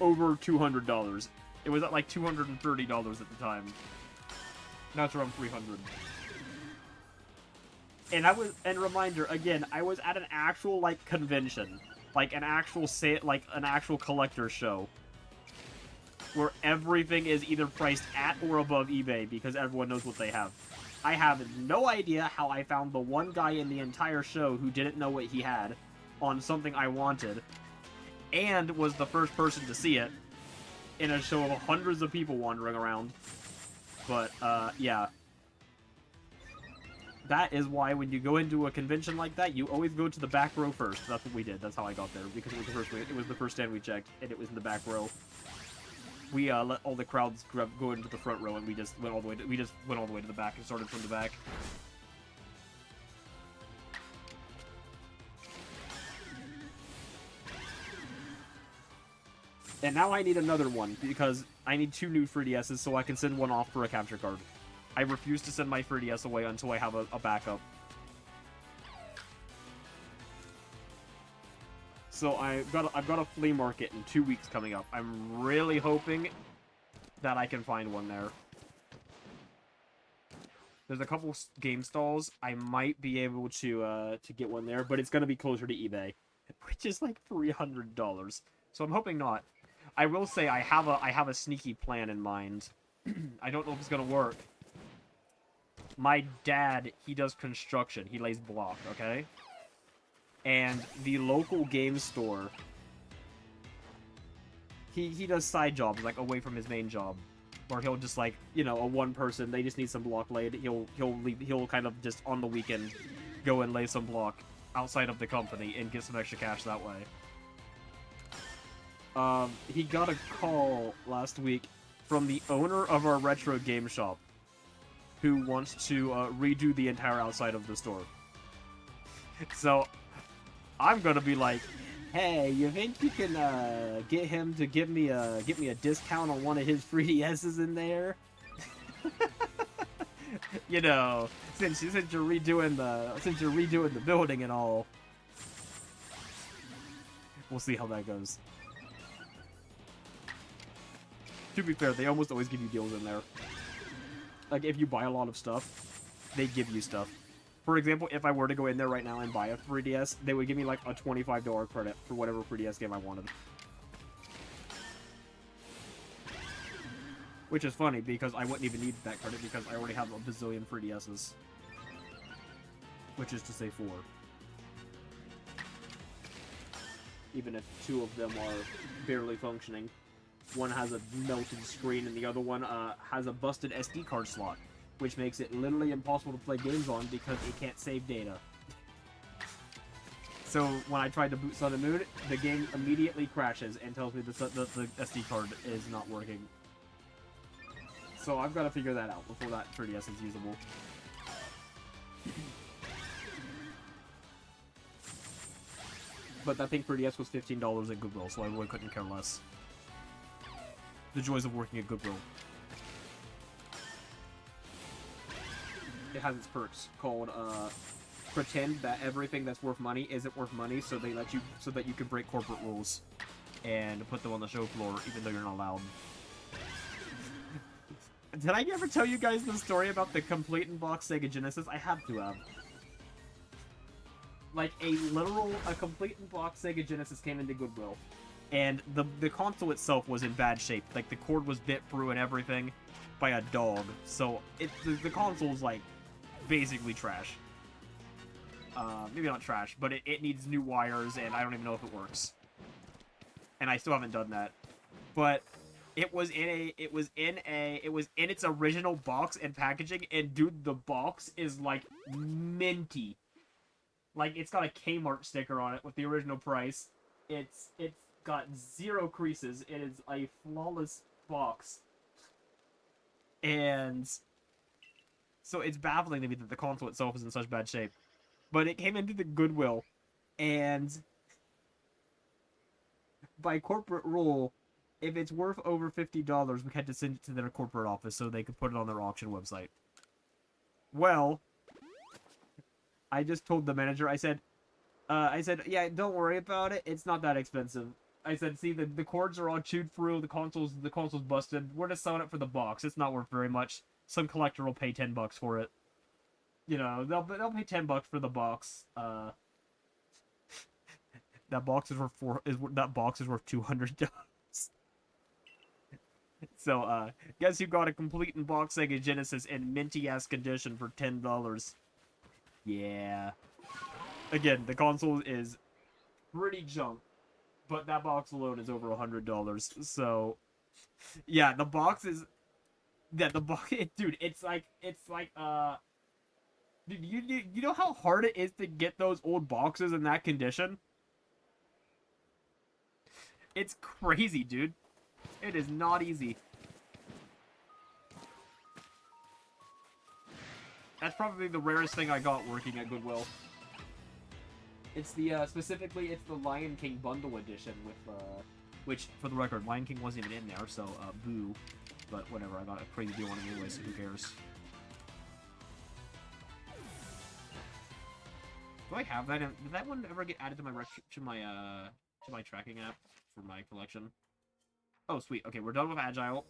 over $200. It was at, like, $230 at the time. Now it's around $300. And reminder, again, I was at an actual, like, convention. Like, an actual collector show. Where everything is either priced at or above eBay, because everyone knows what they have. I have no idea how I found the one guy in the entire show who didn't know what he had on something I wanted, and was the first person to see it, in a show of hundreds of people wandering around. But, yeah. That is why when you go into a convention like that, you always go to the back row first. That's what we did. That's how I got there, because it was the first stand we checked, and it was in the back row. We let all the crowds go into the front row, and we just went all the way to the back and started from the back. And now I need another one, because I need 2 new 3DSs so I can send one off for a capture card. I refuse to send my 3DS away until I have a backup. So I've got a flea market in 2 weeks coming up. I'm really hoping that I can find one there. There's a couple game stalls. I might be able to get one there, but it's gonna be closer to eBay, which is like $300. So I'm hoping not. I will say I have a sneaky plan in mind. I don't know if it's gonna work. My dad, he does construction. He lays block, okay? And the local game store, he does side jobs, like, away from his main job. Or he'll just, like, you know, a one person, they just need some block laid. He'll kind of just, on the weekend, go and lay some block outside of the company and get some extra cash that way. He got a call last week from the owner of our retro game shop. who wants to redo the entire outside of the store. So I'm gonna be like, hey, you think you can get him to give me a discount on one of his 3DSs in there? You know, since you're redoing the building and all. We'll see how that goes. To be fair, they almost always give you deals in there. Like, if you buy a lot of stuff, they give you stuff. For example, if I were to go in there right now and buy a 3DS, they would give me, like, a $25 credit for whatever 3DS game I wanted. Which is funny, because I wouldn't even need that credit, because I already have a bazillion 3DSs. Which is to say 4. Even if 2 of them are barely functioning. One has a melted screen, and the other one has a busted SD card slot, which makes it literally impossible to play games on because it can't save data. So when I tried to boot Sun and Moon, the game immediately crashes and tells me the SD card is not working. So I've got to figure that out before that 3DS is usable. But I think 3DS was $15 at Goodwill, so I really couldn't care less. The joys of working at Goodwill. It has its perks called, pretend that everything that's worth money isn't worth money, so they let you, so that you can break corporate rules and put them on the show floor, even though you're not allowed. Did I ever tell you guys the story about the complete in box Sega Genesis? I have to have. Like, a complete in box Sega Genesis came into Goodwill. And the console itself was in bad shape. Like, the cord was bit through and everything by a dog. So, the console's, like, basically trash. Maybe not trash, but it needs new wires, and I don't even know if it works. And I still haven't done that. But it was in its original box and packaging, and dude, the box is, like, minty. Like, it's got a Kmart sticker on it with the original price. It's got 0 creases. It is a flawless box. And so it's baffling to me that the console itself is in such bad shape. But it came into the Goodwill, and by corporate rule, if it's worth over $50, we had to send it to their corporate office so they could put it on their auction website. Well, I just told the manager, I said, yeah, don't worry about it. It's not that expensive. I said, see, the cords are all chewed through. The console's busted. We're just selling it for the box. It's not worth very much. Some collector will pay $10 for it. You know, they'll pay $10 for the box. That box is worth $200. So, guess you got a complete in box Sega Genesis in minty ass condition for $10. Yeah. Again, the console is pretty junk, but that box alone is over $100. So, yeah, the box is, yeah, the box, dude, it's like, dude, you know how hard it is to get those old boxes in that condition? It's crazy, dude. It is not easy. That's probably the rarest thing I got working at Goodwill. It's the, specifically, it's the Lion King bundle edition with, which, for the record, Lion King wasn't even in there, so, boo. But whatever, I got a crazy deal on it anyway, so who cares? Do I have that? Did that one ever get added to my tracking app for my collection? Oh, sweet. Okay, we're done with Agile.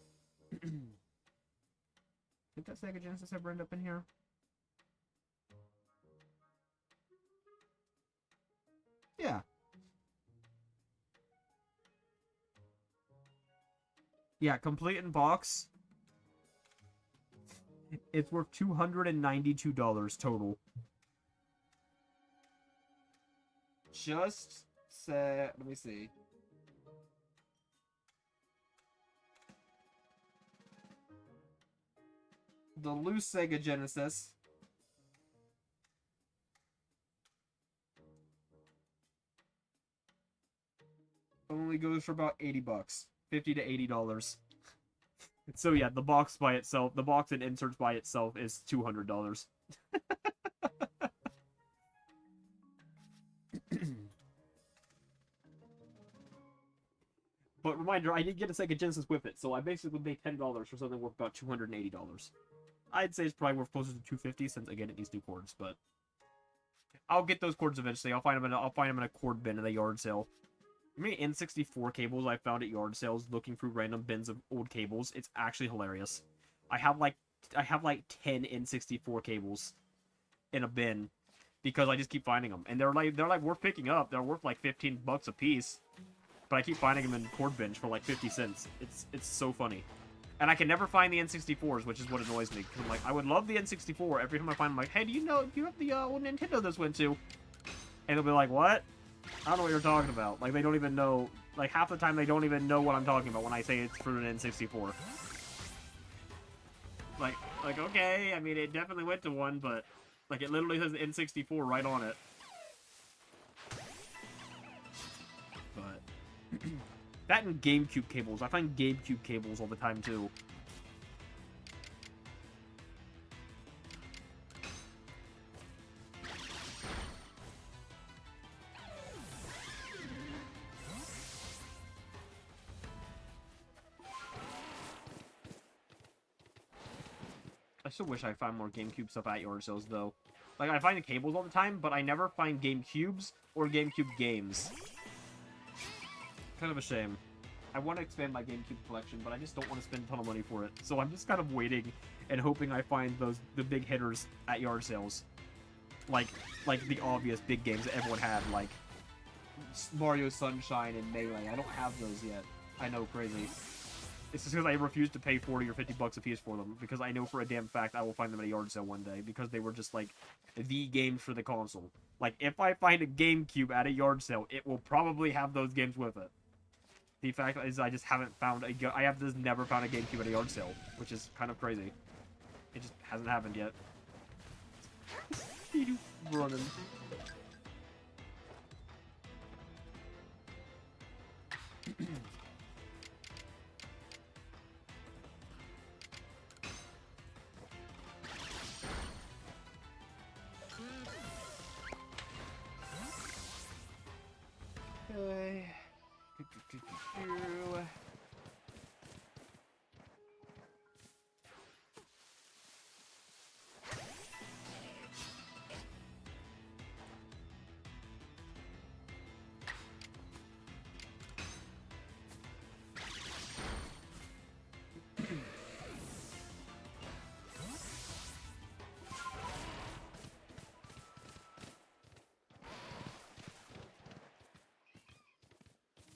Did that Sega Genesis ever end up in here? Yeah. Yeah, complete in box. It's worth $292 total. Just say, let me see. The loose Sega Genesis only goes for about $80. $50 to $80. So yeah, the box by itself, the box and inserts by itself is $200. But reminder, I did get a Sega Genesis with it, so I basically paid $10 for something worth about $280. I'd say it's probably worth closer to $250 since again it needs new cords, but I'll get those cords eventually. I'll find them in a cord bin at a yard sale. How many N64 cables I found at yard sales looking through random bins of old cables? It's actually hilarious. I have like 10 N64 cables in a bin because I just keep finding them, and they're like worth picking up. They're worth like $15 a piece, but I keep finding them in cord bins for like 50 cents. It's so funny. And I can never find the N64s, which is what annoys me. Cause I'm like, I would love the N64. Every time I find them, I'm like, hey, do you have the old Nintendo this went to? And they'll be like, what? I don't know what you're talking about. Like, they don't even know. Like, half the time, they don't even know what I'm talking about when I say it's for an N64. Like, okay, I mean, it definitely went to one, but, like, it literally says N64 right on it. But... that and GameCube cables. I find GameCube cables all the time, too. I still wish I found more GameCube stuff at yard sales, though. Like, I find the cables all the time, but I never find GameCubes or GameCube games. Kind of a shame. I want to expand my GameCube collection, but I just don't want to spend a ton of money for it. So I'm just kind of waiting and hoping I find the big hitters at yard sales. Like the obvious big games that everyone had, like Mario Sunshine and Melee. I don't have those yet. I know, crazy. It's just because I refuse to pay 40 or 50 bucks a piece for them, because I know for a damn fact I will find them at a yard sale one day, because they were just, like, the games for the console. Like, if I find a GameCube at a yard sale, it will probably have those games with it. The fact is, I just haven't found I have just never found a GameCube at a yard sale, which is kind of crazy. It just hasn't happened yet. Running. Okay.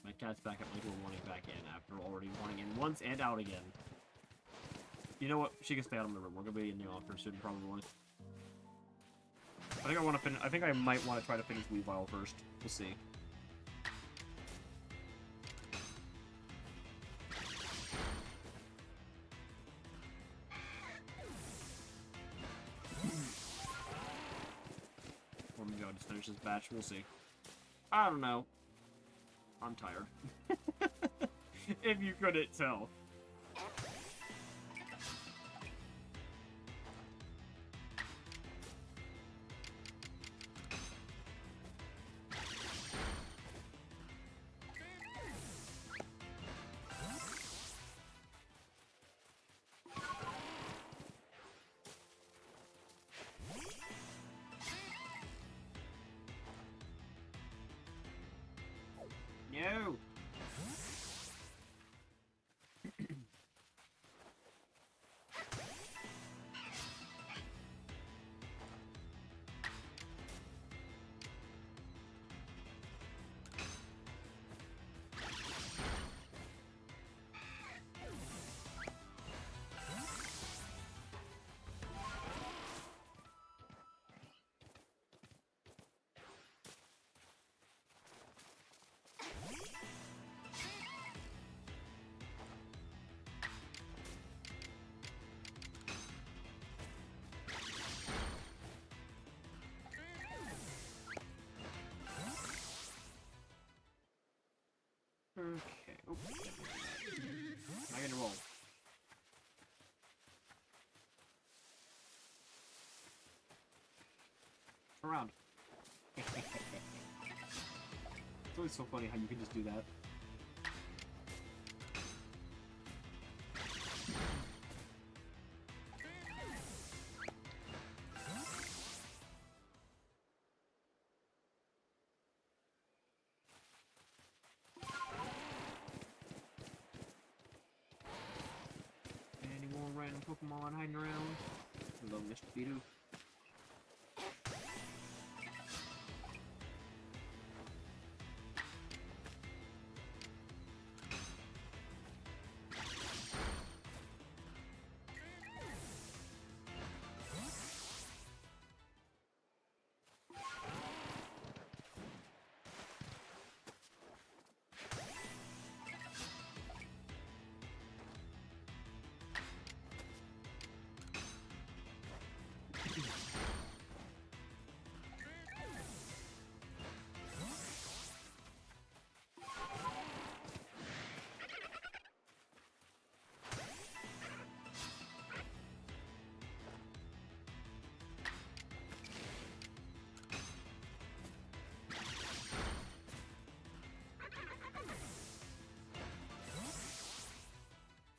My cat's back at my door wanting back in after already wanting in once and out again. You know what? She can stay out of my room. We're gonna be in the office soon, probably. I think I might want to try to finish Weavile first. We'll see. Or maybe I'll just finish this batch. We'll see. I don't know. I'm tired. If you couldn't tell. No. It's always so funny how you can just do that. Any more random Pokemon hiding around? Hello, Mr. Beedoo.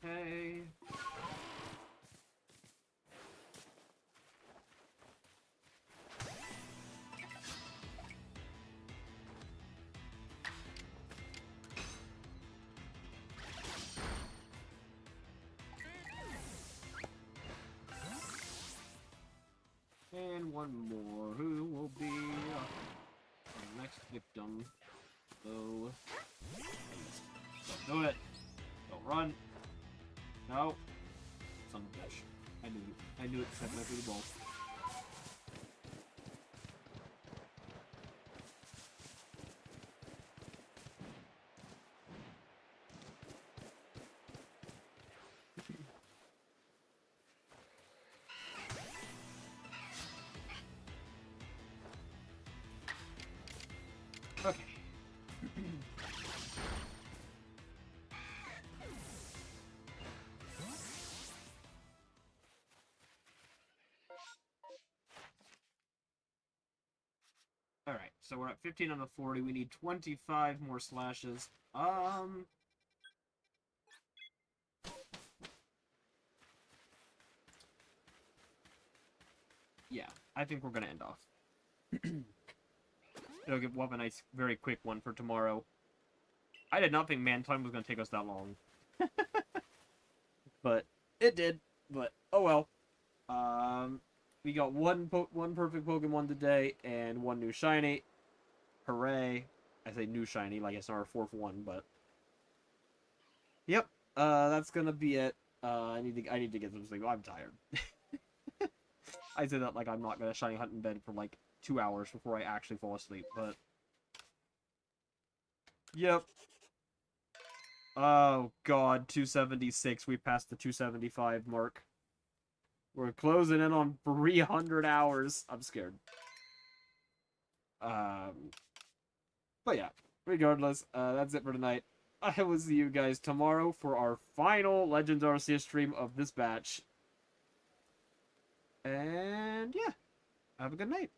Hey. And one more. Who will be our next victim? Oh. Don't do it. Don't run. No. Son of a bitch. I knew it. I knew it the second I threw the ball. Okay. Alright, so we're at 15 on the 40. We need 25 more slashes. Yeah, I think we're gonna end off. We'll have a nice, very quick one for tomorrow. I did not think Man Time was gonna take us that long. But it did. But oh well. We got one perfect Pokemon today and one new shiny. Hooray! I say new shiny, like it's not our fourth one, but yep. That's gonna be it. I need to get some sleep. I'm tired. I say that like I'm not gonna shiny hunt in bed for like 2 hours before I actually fall asleep, but yep. Oh god, 276. We passed the 275 mark. We're closing in on 300 hours. I'm scared. But yeah, regardless, that's it for tonight. I will see you guys tomorrow for our final Legends Arceus stream of this batch. And yeah, have a good night.